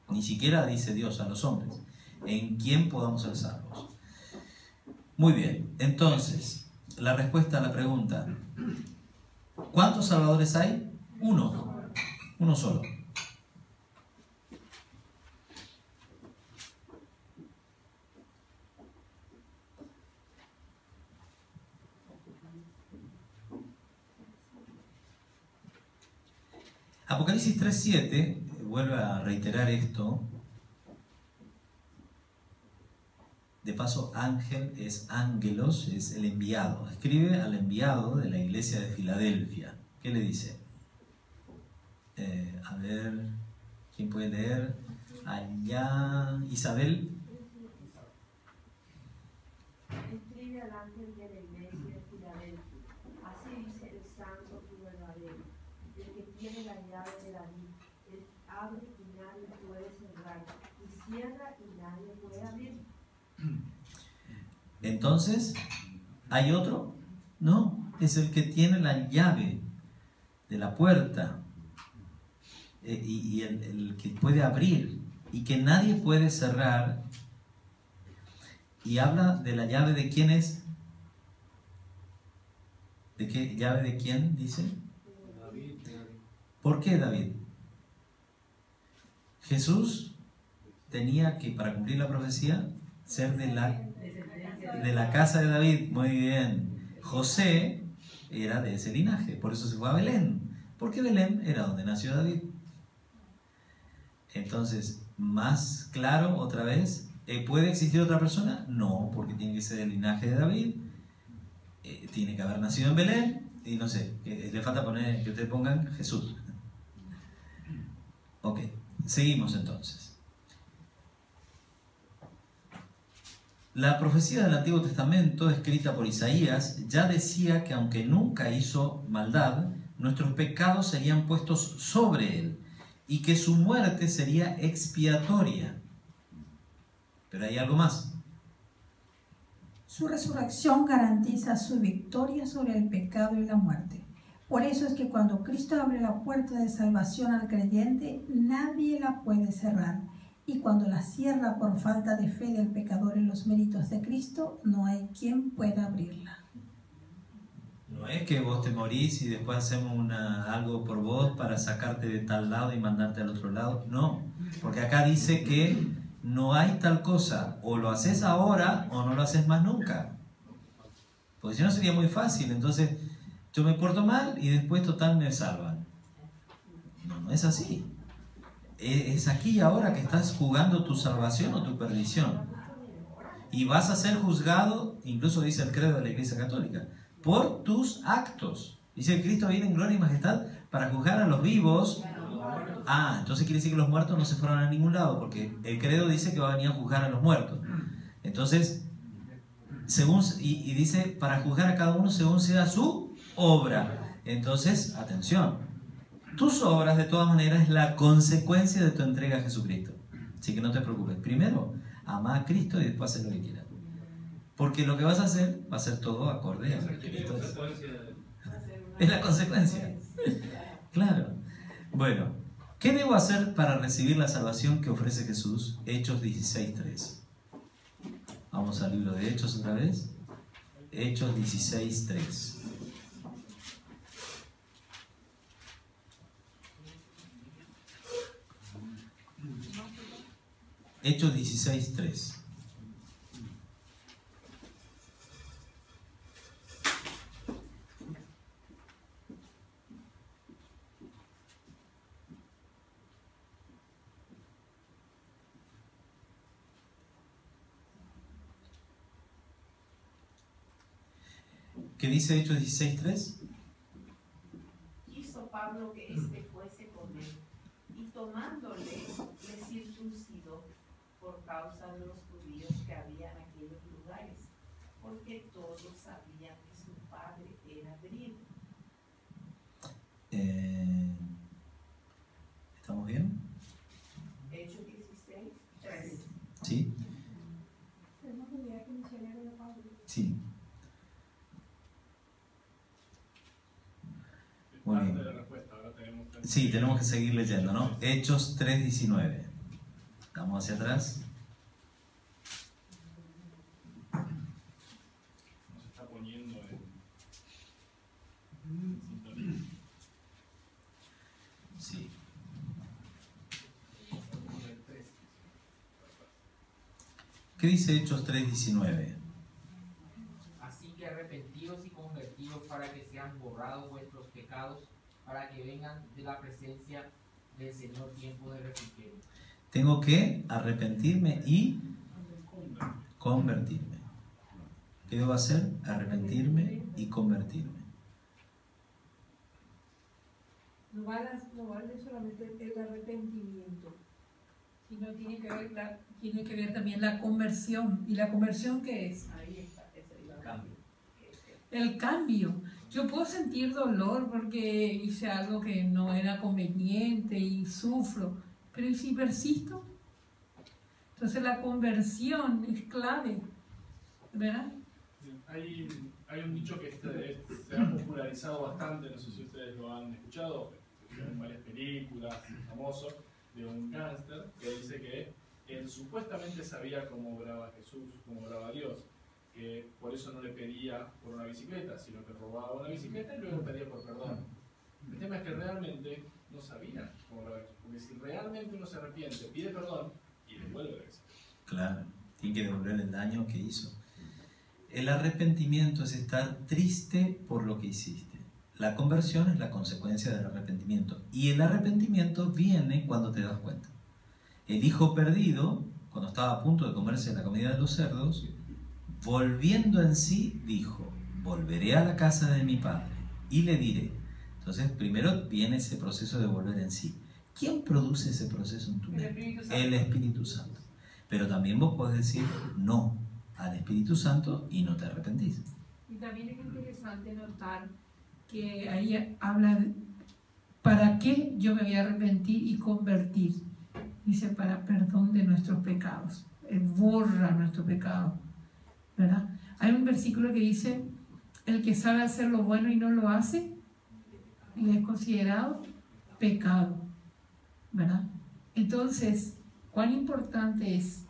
Speaker 2: ni siquiera dice Dios a los hombres, en quien podamos ser salvos. Muy bien, entonces, la respuesta a la pregunta, ¿cuántos salvadores hay? Uno solo. Apocalipsis 3:7 vuelve a reiterar esto. De paso, ángel es ángelos, es el enviado. Escribe al enviado de la iglesia de Filadelfia. ¿Qué le dice? A ver, ¿quién puede leer? Allá, Isabel.
Speaker 11: Escribe al ángel de la iglesia de Filadelfia. Así dice el santo y verdadero, el que tiene la llave de David. Él abre y nadie puede cerrar, y cierra y nadie puede abrir.
Speaker 2: Entonces, ¿hay otro? No, es el que tiene la llave de la puerta y el que puede abrir y que nadie puede cerrar. Y habla de la llave de quién es. ¿De qué llave de quién dice? ¿Por qué David? Jesús tenía que, para cumplir la profecía, ser de la casa de David. Muy bien. José era de ese linaje, por eso se fue a Belén, porque Belén era donde nació David. Entonces, más claro, otra vez, ¿puede existir otra persona? No, porque tiene que ser del linaje de David, tiene que haber nacido en Belén, y no sé, le falta poner, que ustedes pongan Jesús. Ok, seguimos entonces. La profecía del Antiguo Testamento, escrita por Isaías, ya decía que aunque nunca hizo maldad, nuestros pecados serían puestos sobre él y que su muerte sería expiatoria. Pero hay algo más.
Speaker 1: Su resurrección garantiza su victoria sobre el pecado y la muerte. Por eso es que cuando Cristo abre la puerta de salvación al creyente, nadie la puede cerrar. Y cuando la cierra por falta de fe del pecador en los méritos de Cristo, no hay quien pueda abrirla.
Speaker 2: No es que vos te morís y después hacemos algo por vos para sacarte de tal lado y mandarte al otro lado. No, porque acá dice que no hay tal cosa. O lo haces ahora o no lo haces más nunca. Porque si no sería muy fácil. Entonces yo me porto mal y después total me salvan. No es así. Es aquí y ahora que estás jugando tu salvación o tu perdición. Y vas a ser juzgado, incluso dice el credo de la Iglesia Católica, por tus actos. Dice que Cristo viene en gloria y majestad para juzgar a los vivos. Entonces quiere decir que los muertos no se fueron a ningún lado, porque el credo dice que va a venir a juzgar a los muertos. Entonces, y dice para juzgar a cada uno según sea su obra. Entonces, atención. Tus obras, de todas maneras, es la consecuencia de tu entrega a Jesucristo. Así que no te preocupes. Primero, ama a Cristo y después haz lo que quieras. Porque lo que vas a hacer va a ser todo acorde a lo que Cristo es. Es la consecuencia. Claro. Bueno, ¿qué debo hacer para recibir la salvación que ofrece Jesús? Hechos 16:3. Vamos al libro de Hechos otra vez. Hechos 16:3. Hechos 16:3. ¿Qué dice Hechos 16:3?
Speaker 4: Quiso Pablo que éste fuese con él, y tomándole, le circuncidó, por causa de los judíos que había en aquellos lugares, porque todos sabían que su padre era griego.
Speaker 2: ¿Estamos bien?
Speaker 4: Hechos 16, 3.
Speaker 2: ¿Sí? Sí. Muy
Speaker 9: Parte
Speaker 2: bien.
Speaker 9: de la respuesta, ahora tenemos que...
Speaker 2: Sí, tenemos que seguir leyendo, ¿no? Hechos 3:19. Vamos hacia atrás.
Speaker 9: Nos está poniendo en sintonía.
Speaker 2: Sí. ¿Qué dice Hechos 3:19?
Speaker 6: Así que arrepentidos y convertidos para que sean borrados vuestros pecados, para que vengan de la presencia del Señor tiempo de refrigerio.
Speaker 2: Tengo que arrepentirme y convertirme. ¿Qué debo hacer? Arrepentirme y convertirme.
Speaker 10: No vale solamente el arrepentimiento, sino tiene que ver también la conversión. ¿Y la conversión qué es?
Speaker 4: Ahí está, ese es el cambio.
Speaker 10: El cambio. Yo puedo sentir dolor porque hice algo que no era conveniente y sufro, pero ¿y si persisto? Entonces la conversión es clave, ¿verdad?
Speaker 9: Hay un dicho que se ha popularizado bastante, no sé si ustedes lo han escuchado, en varias películas, famoso, de un gángster que dice que él supuestamente sabía cómo obraba Jesús, cómo obraba Dios, que por eso no le pedía por una bicicleta, sino que robaba una bicicleta y luego pedía por perdón. El tema es que realmente no sabía cómo obraba Jesús, porque si realmente uno se arrepiente, pide perdón y devuelve la bicicleta.
Speaker 2: Claro, tiene que devolver el daño que hizo. El arrepentimiento es estar triste por lo que hiciste. La conversión es la consecuencia del arrepentimiento. Y el arrepentimiento viene cuando te das cuenta. El hijo perdido, cuando estaba a punto de comerse la comida de los cerdos, volviendo en sí, dijo: volveré a la casa de mi padre y le diré. Entonces, primero viene ese proceso de volver en sí. ¿Quién produce ese proceso en tu mente? El Espíritu Santo. Pero también vos podés decir no al Espíritu Santo y no te arrepentís.
Speaker 10: Y también es interesante notar que ahí habla de ¿para qué yo me voy a arrepentir y convertir? Dice, para perdón de nuestros pecados. Él borra nuestro pecado, ¿verdad? Hay un versículo que dice, el que sabe hacer lo bueno y no lo hace, le es considerado pecado, ¿verdad? Entonces, cuán importante es,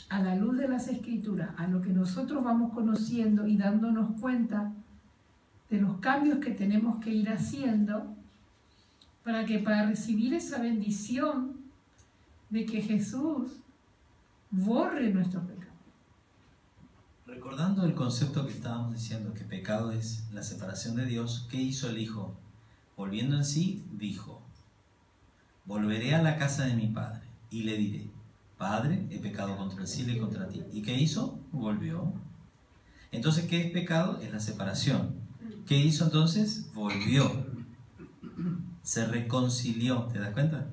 Speaker 10: a la luz de las Escrituras, a lo que nosotros vamos conociendo y dándonos cuenta de los cambios que tenemos que ir haciendo para recibir esa bendición de que Jesús borre nuestros pecados.
Speaker 2: Recordando el concepto que estábamos diciendo, que pecado es la separación de Dios, ¿qué hizo el hijo? Volviendo en sí, dijo: volveré a la casa de mi padre y le diré: Padre, he pecado contra el cielo y contra ti. ¿Y qué hizo? Volvió. Entonces, ¿qué es pecado? Es la separación. ¿Qué hizo entonces? Volvió. Se reconcilió. ¿Te das cuenta?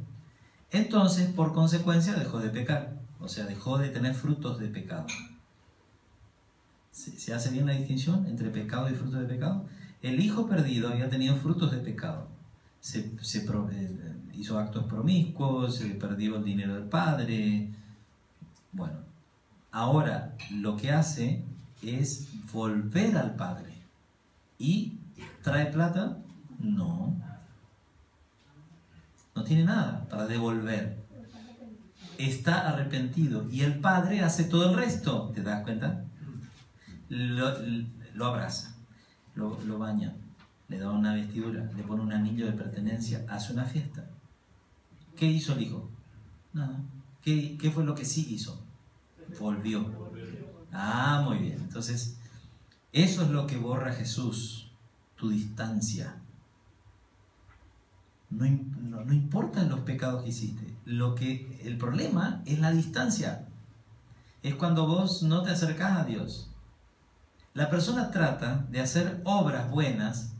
Speaker 2: Entonces, por consecuencia, dejó de pecar. O sea, dejó de tener frutos de pecado. ¿Se hace bien la distinción entre pecado y frutos de pecado? El hijo perdido había tenido frutos de pecado. Hizo actos promiscuos, se perdió el dinero del padre. Bueno, ahora lo que hace es volver al padre. ¿Y trae plata? No. No tiene nada para devolver. Está arrepentido y el padre hace todo el resto. ¿Te das cuenta? Lo abraza, lo baña, le da una vestidura, le pone un anillo de pertenencia, hace una fiesta. ¿Qué hizo el hijo? Nada. ¿Qué fue lo que sí hizo? Volvió. Ah, muy bien. Entonces, eso es lo que borra Jesús, tu distancia. No importan los pecados que hiciste. El problema es la distancia. Es cuando vos no te acercás a Dios. La persona trata de hacer obras buenas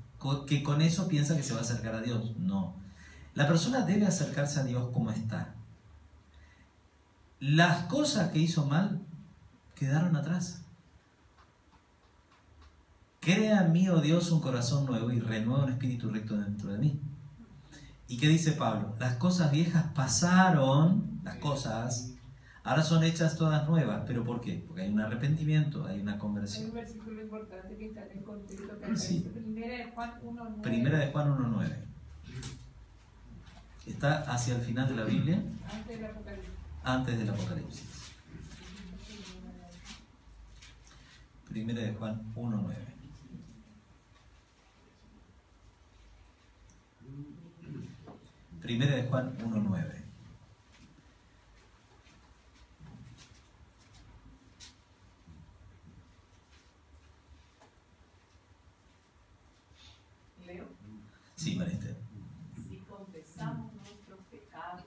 Speaker 2: que con eso piensa que se va a acercar a Dios. No. La persona debe acercarse a Dios como está. Las cosas que hizo mal quedaron atrás. Crea en mí, oh Dios, un corazón nuevo y renueva un espíritu recto dentro de mí. ¿Y qué dice Pablo? Las cosas viejas pasaron, las cosas, ahora son hechas todas nuevas. ¿Pero por qué? Porque hay un arrepentimiento, hay una
Speaker 10: Hay
Speaker 2: conversión.
Speaker 10: un versículo importante que está en el contexto que
Speaker 2: Sí.
Speaker 10: aparece. Primera de Juan 1:9.
Speaker 2: Primera de Juan 1:9. Está hacia el final de la Biblia,
Speaker 10: Antes del Apocalipsis.
Speaker 2: antes del Apocalipsis. Primera de Juan 1:9. Primera de Juan 1:9.
Speaker 4: Leo.
Speaker 2: Sí, María Esther.
Speaker 4: Si confesamos nuestros pecados,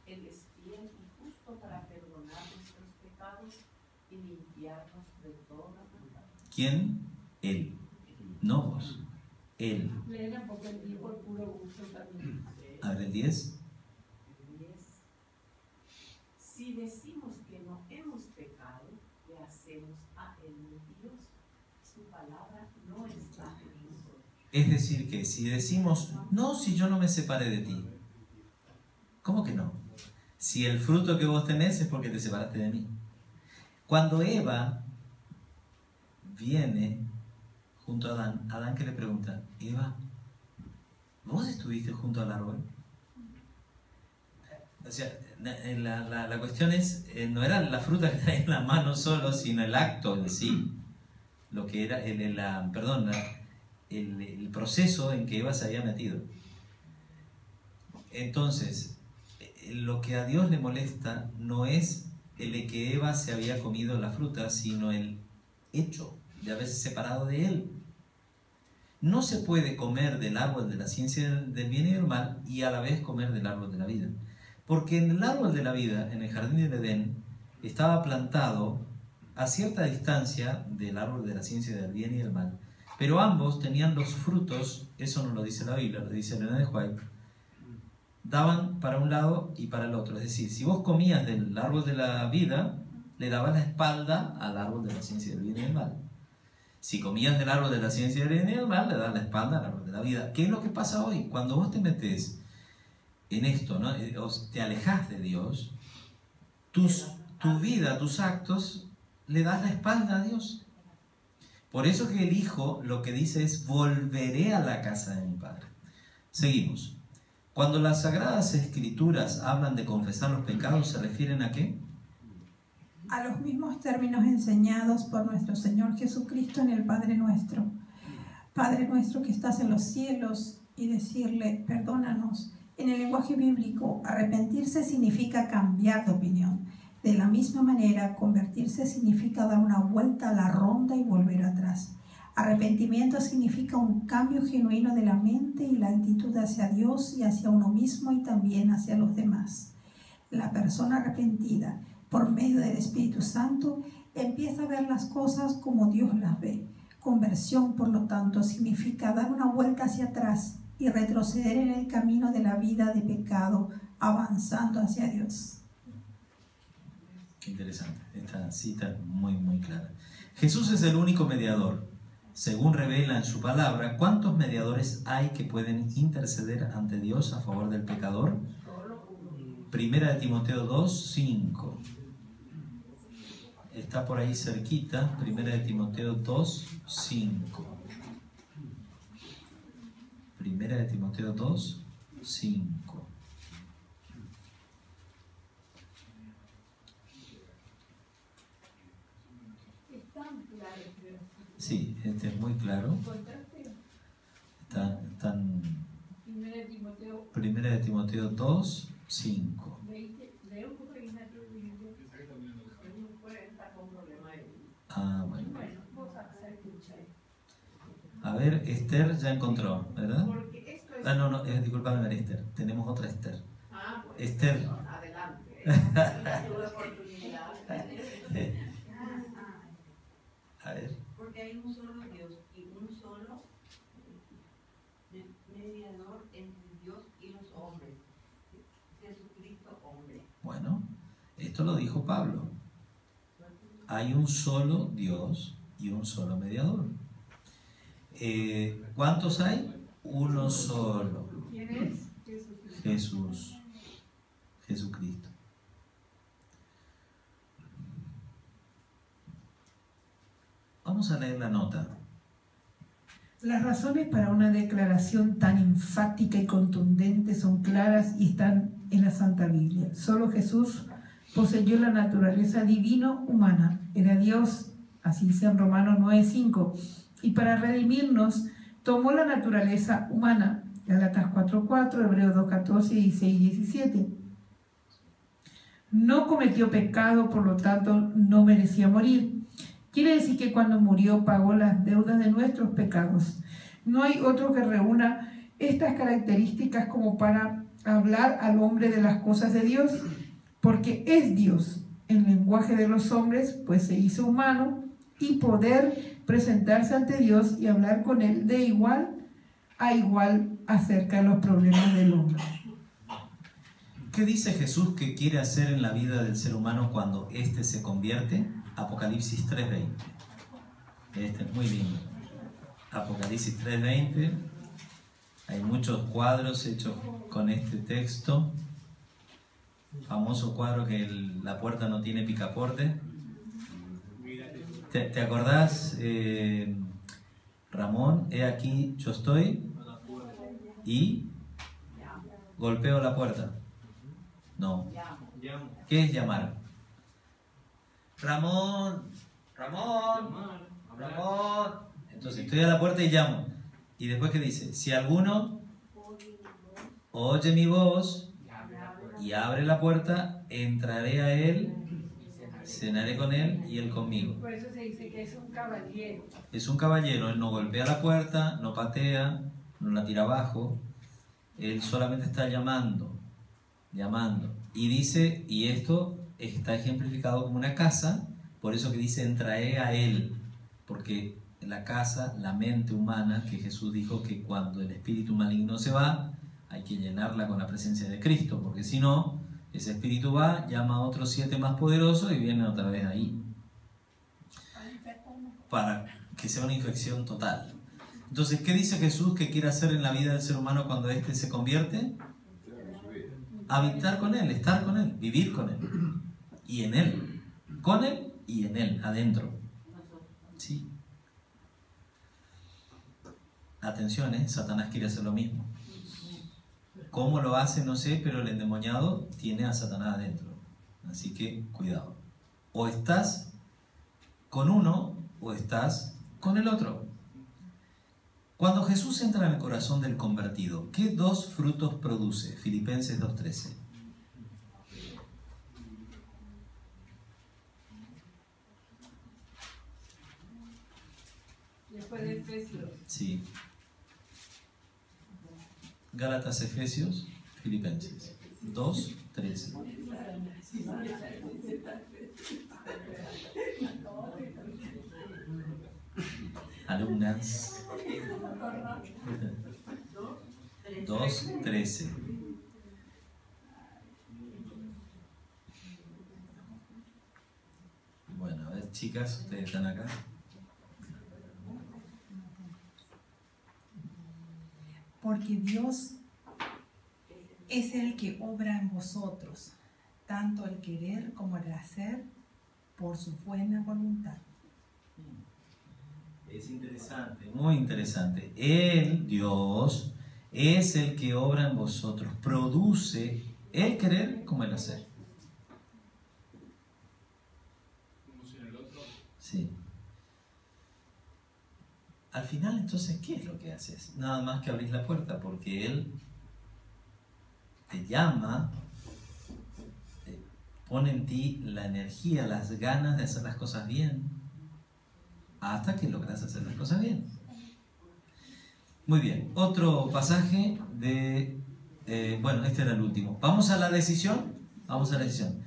Speaker 4: Él es fiel y justo para perdonar nuestros pecados y limpiarnos de toda maldad.
Speaker 2: ¿Quién? Él. No vos. Él.
Speaker 10: Leen porque el dijo el puro gusto también.
Speaker 2: A ver, el 10.
Speaker 4: 10. Si decimos que no hemos pecado, le hacemos a Él mentiroso. Su palabra no está en nosotros.
Speaker 2: Es decir, que si decimos, no, si yo no me separé de ti. ¿Cómo que no? Si el fruto que vos tenés es porque te separaste de mí. Cuando Eva viene junto a Adán, Adán que le pregunta, Eva, ¿vos estuviste junto al árbol? O sea, la cuestión es, no era la fruta que está en la mano solo, sino el acto en sí. Lo que era el proceso en que Eva se había metido. Entonces, lo que a Dios le molesta no es el de que Eva se había comido la fruta, sino el hecho de haberse separado de él. No se puede comer del árbol de la ciencia del bien y del mal y a la vez comer del árbol de la vida. Porque en el árbol de la vida, en el jardín del Edén, estaba plantado a cierta distancia del árbol de la ciencia del bien y del mal. Pero ambos tenían los frutos, eso no lo dice la Biblia, lo dice Elena de White, daban para un lado y para el otro. Es decir, si vos comías del árbol de la vida, le dabas la espalda al árbol de la ciencia del bien y del mal. Si comías del árbol de la ciencia del bien y del mal, le das la espalda al árbol de la vida. ¿Qué es lo que pasa hoy? Cuando vos te metes en esto, ¿no? O te alejas de Dios, tu vida, tus actos, le das la espalda a Dios. Por eso que el Hijo lo que dice es, volveré a la casa de mi Padre. Seguimos. Cuando las Sagradas Escrituras hablan de confesar los pecados, ¿se refieren a qué?
Speaker 1: A los mismos términos enseñados por nuestro Señor Jesucristo en el Padre Nuestro. Padre nuestro que estás en los cielos, y decirle, perdónanos. En el lenguaje bíblico, arrepentirse significa cambiar de opinión. De la misma manera, convertirse significa dar una vuelta a la ronda y volver atrás. Arrepentimiento significa un cambio genuino de la mente y la actitud hacia Dios y hacia uno mismo y también hacia los demás. La persona arrepentida, por medio del Espíritu Santo, empieza a ver las cosas como Dios las ve. Conversión, por lo tanto, significa dar una vuelta hacia atrás y retroceder en el camino de la vida de pecado, avanzando hacia Dios.
Speaker 2: Qué interesante, esta cita es muy, muy clara. Jesús es el único mediador. Según revela en su palabra, ¿cuántos mediadores hay que pueden interceder ante Dios a favor del pecador? Primera de Timoteo 2:5. Está por ahí cerquita, Primera de Timoteo 2:5. Primera de Timoteo 2:5. Sí, este es muy claro. Están Primera de Timoteo 2:5. Ah, bueno. A ver, Esther ya encontró, ¿verdad? Ah, no, discúlpame, María Esther. Tenemos otra Esther. Esther.
Speaker 4: Adelante.
Speaker 2: A ver.
Speaker 11: Porque hay un solo Dios y un solo mediador entre Dios y los hombres, Jesucristo hombre.
Speaker 2: Bueno, esto Esto lo dijo Pablo. Hay un solo Dios y un solo mediador. ¿Cuántos hay? Uno solo.
Speaker 11: ¿Quién es?
Speaker 2: Jesús. Jesucristo. Vamos a leer la nota.
Speaker 10: Las razones para una declaración tan enfática y contundente son claras y están en la Santa Biblia. Solo Jesús poseyó la naturaleza divino-humana. Era Dios, así dice en Romanos 9:5. Y para redimirnos, tomó la naturaleza humana. Gálatas 4:4, Hebreos 2:14, 16 y 17. No cometió pecado, por lo tanto no merecía morir. Quiere decir que cuando murió pagó las deudas de nuestros pecados. No hay otro que reúna estas características como para hablar al hombre de las cosas de Dios, porque es Dios en lenguaje de los hombres, pues se hizo humano, y poder presentarse ante Dios y hablar con Él de igual a igual acerca de los problemas del hombre.
Speaker 2: ¿Qué dice Jesús que quiere hacer en la vida del ser humano cuando éste se convierte? Apocalipsis 3:20. Este es muy lindo. Apocalipsis 3:20. Hay muchos cuadros hechos con este texto. Famoso cuadro que la puerta no tiene picaporte. ¿Te acordás, Ramón? He aquí, yo estoy y golpeo la puerta. No. ¿Qué es llamar? Ramón. Entonces estoy a la puerta y llamo. ¿Y después qué dice? Si alguno oye mi voz y abre la puerta, entraré a él, cenaré con él y él conmigo.
Speaker 11: Por eso se dice que es un caballero.
Speaker 2: Es un caballero, él no golpea la puerta, no patea, no la tira abajo, él solamente está llamando. Y dice, y esto está ejemplificado como una casa, por eso que dice entraré a él, porque la casa, la mente humana, que Jesús dijo que cuando el espíritu maligno se va, hay que llenarla con la presencia de Cristo, porque si no, ese espíritu va, llama a otros 7 más poderosos y vienen otra vez ahí, para que sea una infección total. Entonces, ¿qué dice Jesús que quiere hacer en la vida del ser humano cuando éste se convierte? Habitar con él, estar con él, vivir con él y en él, con él y en él, adentro. Sí. Atención, Satanás quiere hacer lo mismo. ¿Cómo lo hace? No sé, pero el endemoniado tiene a Satanás adentro. Así que cuidado. O estás con uno o estás con el otro. Cuando Jesús entra en el corazón del convertido, ¿qué 2 frutos produce? Filipenses 2:13.
Speaker 11: Después de Efesios.
Speaker 2: Sí. Gálatas, Efesios, Filipenses 2:13. Alumnas. 2:13. Bueno, a ver, chicas, ustedes están acá.
Speaker 1: Porque Dios es el que obra en vosotros, tanto el querer como el hacer, por su buena voluntad.
Speaker 2: Es interesante, muy interesante. Él, Dios, es el que obra en vosotros, produce el querer como el hacer.
Speaker 9: Como si en el otro.
Speaker 2: Sí. Al final, entonces, ¿qué es lo que haces? Nada más que abrís la puerta, porque Él te llama, pone en ti la energía, las ganas de hacer las cosas bien, hasta que logras hacer las cosas bien. Muy bien, otro pasaje de... bueno, este era el último. Vamos a la decisión. Vamos a la decisión.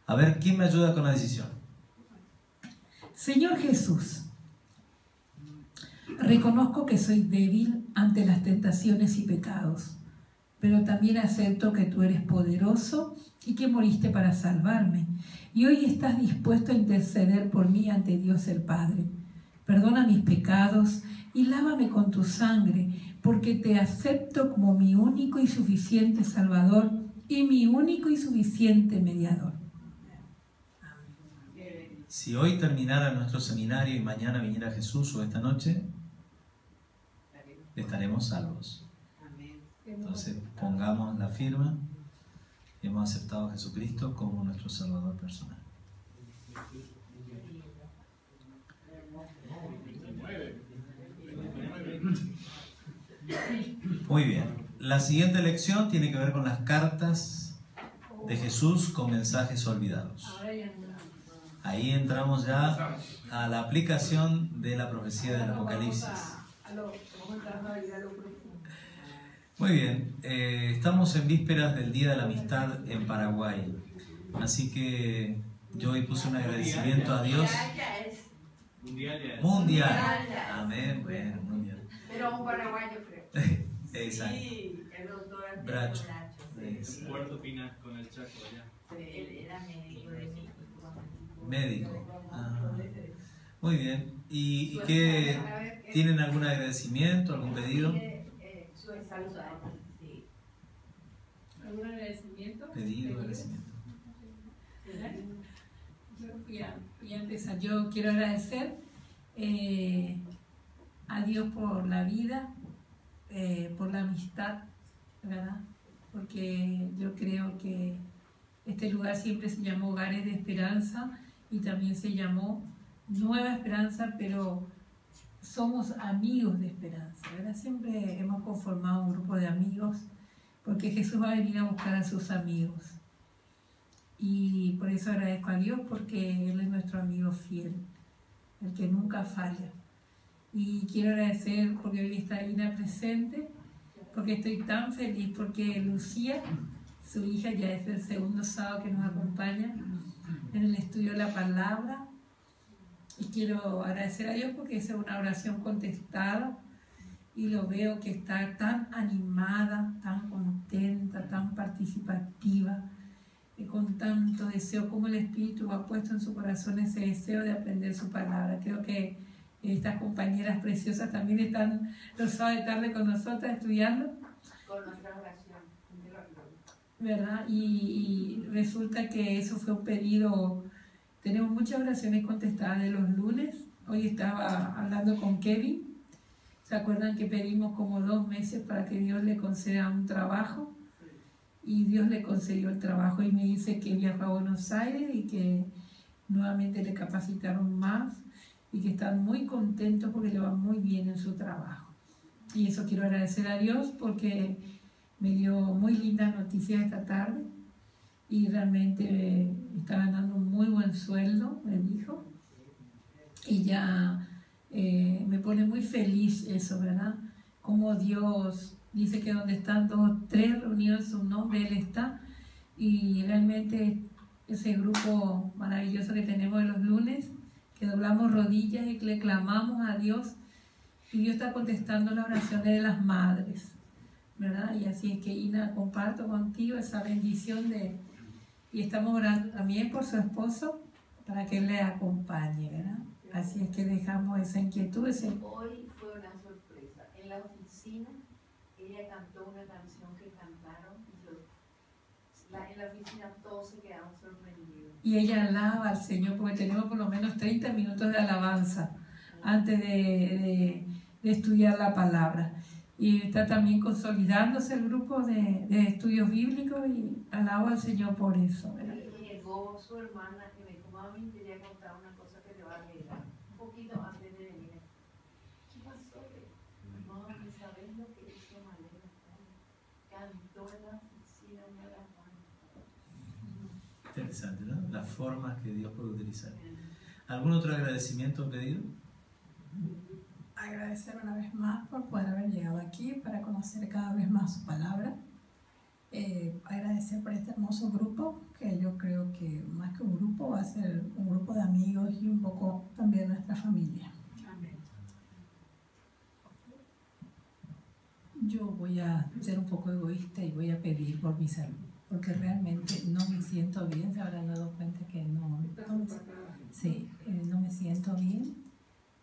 Speaker 2: A ver, ¿quién me ayuda con la decisión?
Speaker 10: Señor Jesús, reconozco que soy débil ante las tentaciones y pecados. pero también acepto que tú eres poderoso y que moriste para salvarme. Y hoy estás dispuesto a interceder por mí ante Dios el Padre. Perdona mis pecados y lávame con tu sangre, porque te acepto como mi único y suficiente Salvador y mi único y suficiente mediador.
Speaker 2: Si hoy terminara nuestro seminario y mañana viniera Jesús o esta noche, estaremos salvos. Entonces pongamos la firma. Hemos aceptado a Jesucristo como nuestro Salvador personal. Muy bien. La siguiente lección tiene que ver con las cartas de Jesús con mensajes olvidados. Ahí entramos ya a la aplicación de la profecía del Apocalipsis. Muy bien, estamos en vísperas del Día de la Amistad en Paraguay, así que yo hoy puse un agradecimiento a Dios. Mundial. Amén, bueno, mundial.
Speaker 4: Pero un paraguayo creo.
Speaker 2: Exacto.
Speaker 11: Sí, el doctor
Speaker 2: Bracho.
Speaker 9: Un cuarto opinas con el Chaco allá.
Speaker 11: Él era médico de México.
Speaker 2: Médico. Ah, muy bien. ¿Y qué? ¿Tienen algún agradecimiento, algún pedido?
Speaker 11: Sí.
Speaker 10: ¿Algún agradecimiento?
Speaker 2: Pedido, agradecimiento.
Speaker 10: Voy a empezar. Yo quiero agradecer a Dios por la vida, por la amistad, ¿verdad? Porque yo creo que este lugar siempre se llamó Hogares de Esperanza y también se llamó Nueva Esperanza, pero somos amigos de esperanza, ¿verdad? Siempre hemos conformado un grupo de amigos porque Jesús va a venir a buscar a sus amigos. Y por eso agradezco a Dios, porque Él es nuestro amigo fiel, el que nunca falla. Y quiero agradecer porque hoy está Ina presente, porque estoy tan feliz, porque Lucía, su hija, ya es el segundo sábado que nos acompaña en el estudio de la palabra. Y quiero agradecer a Dios porque es una oración contestada y lo veo que está tan animada, tan contenta, tan participativa, con tanto deseo, como el Espíritu ha puesto en su corazón ese deseo de aprender su palabra. Creo que estas compañeras preciosas también están los sábados de tarde con nosotras estudiando.
Speaker 4: Con nuestra oración.
Speaker 10: ¿Verdad? Y resulta que eso fue un pedido. Tenemos muchas oraciones contestadas de los lunes. Hoy estaba hablando con Kevin. ¿Se acuerdan que pedimos como 2 meses para que Dios le conceda un trabajo? Y Dios le concedió el trabajo y me dice que viajó a Buenos Aires y que nuevamente le capacitaron más y que están muy contentos porque le va muy bien en su trabajo. Y eso quiero agradecer a Dios porque me dio muy lindas noticias esta tarde y realmente está ganando un muy buen sueldo, me dijo. Y ya me pone muy feliz eso, ¿verdad? Como Dios dice que donde están 2 o 3 reunidos en su nombre, Él está. Y realmente ese grupo maravilloso que tenemos de los lunes, que doblamos rodillas y le clamamos a Dios, y Dios está contestando las oraciones de las madres, ¿verdad? Y así es que, Ina, comparto contigo esa bendición y estamos orando también por su esposo para que Él le acompañe, ¿verdad? Así es que dejamos esa inquietud.
Speaker 4: Hoy fue una sorpresa. En la oficina, ella cantó una canción que cantaron y en la oficina todos se quedaron sorprendidos.
Speaker 10: Y ella alaba al Señor, porque tenemos por lo menos 30 minutos de alabanza antes de estudiar la palabra. Y está también consolidándose el grupo de estudios bíblicos y alabo al Señor por eso, ¿verdad?
Speaker 4: Y llegó su hermana que me dijo: mami, quería contar una cosa que te va a alegrar. Un poquito antes de venir. ¿Qué pasó? Mami, ¿sabes lo que hizo Malena? Cantó en la oficina una de las manos.
Speaker 2: Interesante, ¿no? Las formas que Dios puede utilizar. ¿Algún otro agradecimiento o pedido?
Speaker 1: Agradecer una vez más por poder haber llegado aquí para conocer cada vez más su palabra. Agradecer por este hermoso grupo, que yo creo que más que un grupo va a ser un grupo de amigos y un poco también nuestra familia.
Speaker 11: Amén.
Speaker 1: Yo
Speaker 10: Yo voy a ser un poco egoísta y voy a pedir por mi salud, porque realmente no me siento bien. Se habrán dado cuenta que no me siento bien.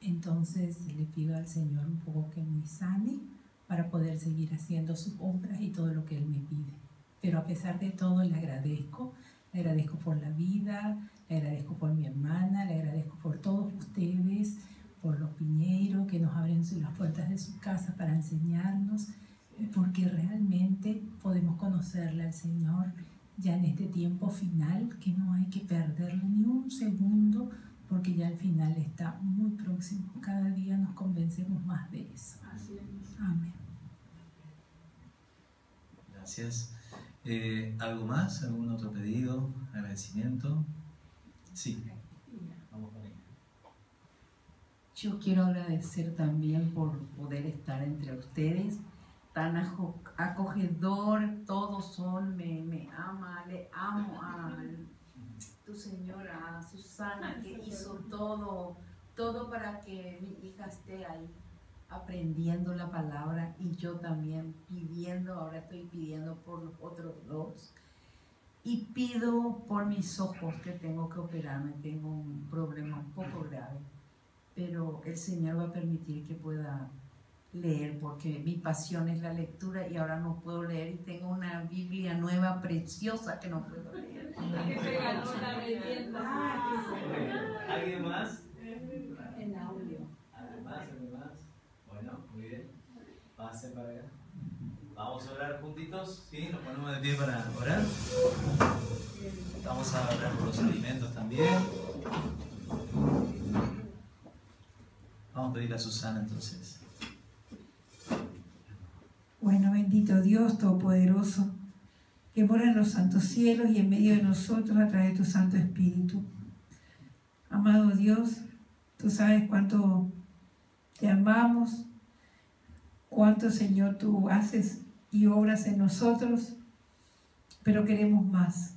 Speaker 10: Entonces le pido al Señor un poco que me sane para poder seguir haciendo sus obras y todo lo que Él me pide. Pero a pesar de todo le agradezco por la vida, le agradezco por mi hermana, le agradezco por todos ustedes, por los Piñeiro que nos abren las puertas de sus casas para enseñarnos, porque realmente podemos conocerle al Señor ya en este tiempo final, que no hay que perderlo ni un segundo, porque ya el final está muy próximo. Cada día nos convencemos más de eso. Amén.
Speaker 2: Gracias. ¿Algo más? ¿Algún otro pedido? ¿Agradecimiento? Sí. Vamos con ella.
Speaker 12: Yo quiero agradecer también por poder estar entre ustedes, tan acogedor, todos son, me ama, le amo a tu señora, a Susana, que hizo todo para que mi hija esté ahí aprendiendo la palabra, y yo también pidiendo, ahora estoy pidiendo por los otros dos, y pido por mis ojos, que tengo que operarme, tengo un problema un poco grave, pero el Señor va a permitir que pueda leer, porque mi pasión es la lectura y ahora no puedo leer, y tengo una Biblia nueva preciosa que no puedo leer.
Speaker 2: ¿Alguien más?
Speaker 11: En audio.
Speaker 2: ¿Alguien más? Bueno, muy bien. Pase para acá. Vamos a orar juntitos, ¿sí? Nos ponemos de pie para orar. Vamos a orar por los alimentos también. Vamos a pedirle a Susana entonces.
Speaker 10: Bueno, bendito Dios Todopoderoso, que mora en los santos cielos y en medio de nosotros a través de tu Santo Espíritu. Amado Dios, tú sabes cuánto te amamos, cuánto, Señor, tú haces y obras en nosotros, pero queremos más.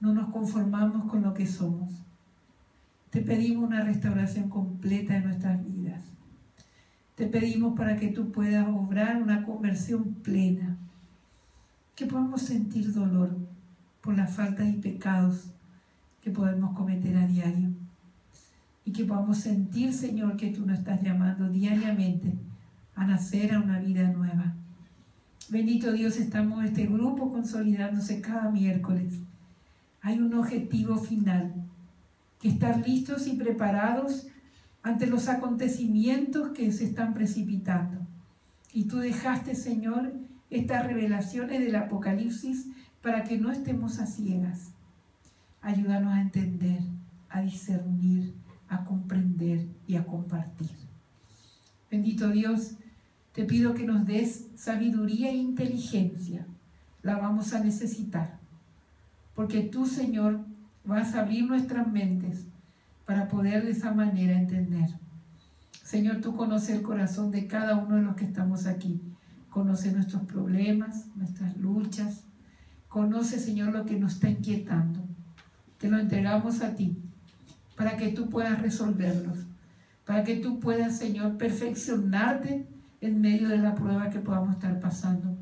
Speaker 10: No nos conformamos con lo que somos. Te pedimos una restauración completa de nuestras vidas. Te pedimos para que tú puedas obrar una conversión plena, que podamos sentir dolor por las faltas y pecados que podemos cometer a diario, y que podamos sentir, Señor, que tú nos estás llamando diariamente a nacer a una vida nueva. Bendito Dios, estamos este grupo consolidándose cada miércoles. Hay un objetivo final, que estar listos y preparados ante los acontecimientos que se están precipitando. Y tú dejaste, Señor, estas revelaciones del Apocalipsis para que no estemos a ciegas. Ayúdanos a entender, a discernir, a comprender y a compartir. Bendito Dios, te pido que nos des sabiduría e inteligencia. La vamos a necesitar, porque tú, Señor, vas a abrir nuestras mentes para poder de esa manera entender. Señor, tú conoces el corazón de cada uno de los que estamos aquí. Conoce nuestros problemas, nuestras luchas. Conoce, Señor, lo que nos está inquietando. Te lo entregamos a ti, para que tú puedas resolverlos, para que tú puedas, Señor, perfeccionarte en medio de la prueba que podamos estar pasando.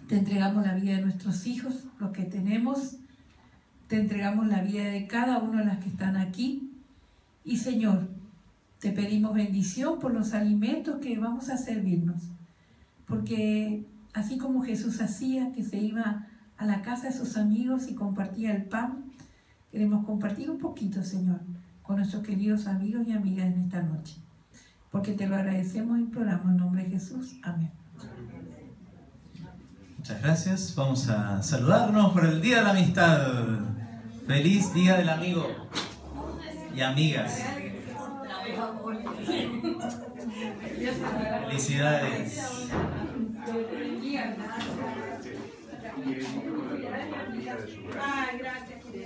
Speaker 10: Te entregamos la vida de nuestros hijos, lo que tenemos. Te entregamos la vida de cada uno de las que están aquí. Y, Señor, te pedimos bendición por los alimentos que vamos a servirnos. Porque así como Jesús hacía, que se iba a la casa de sus amigos y compartía el pan, queremos compartir un poquito, Señor, con nuestros queridos amigos y amigas en esta noche. Porque te lo agradecemos y imploramos en nombre de Jesús. Amén.
Speaker 2: Muchas gracias. Vamos a saludarnos por el Día de la Amistad. Feliz Día del Amigo y amigas. Felicidades.
Speaker 11: Gracias.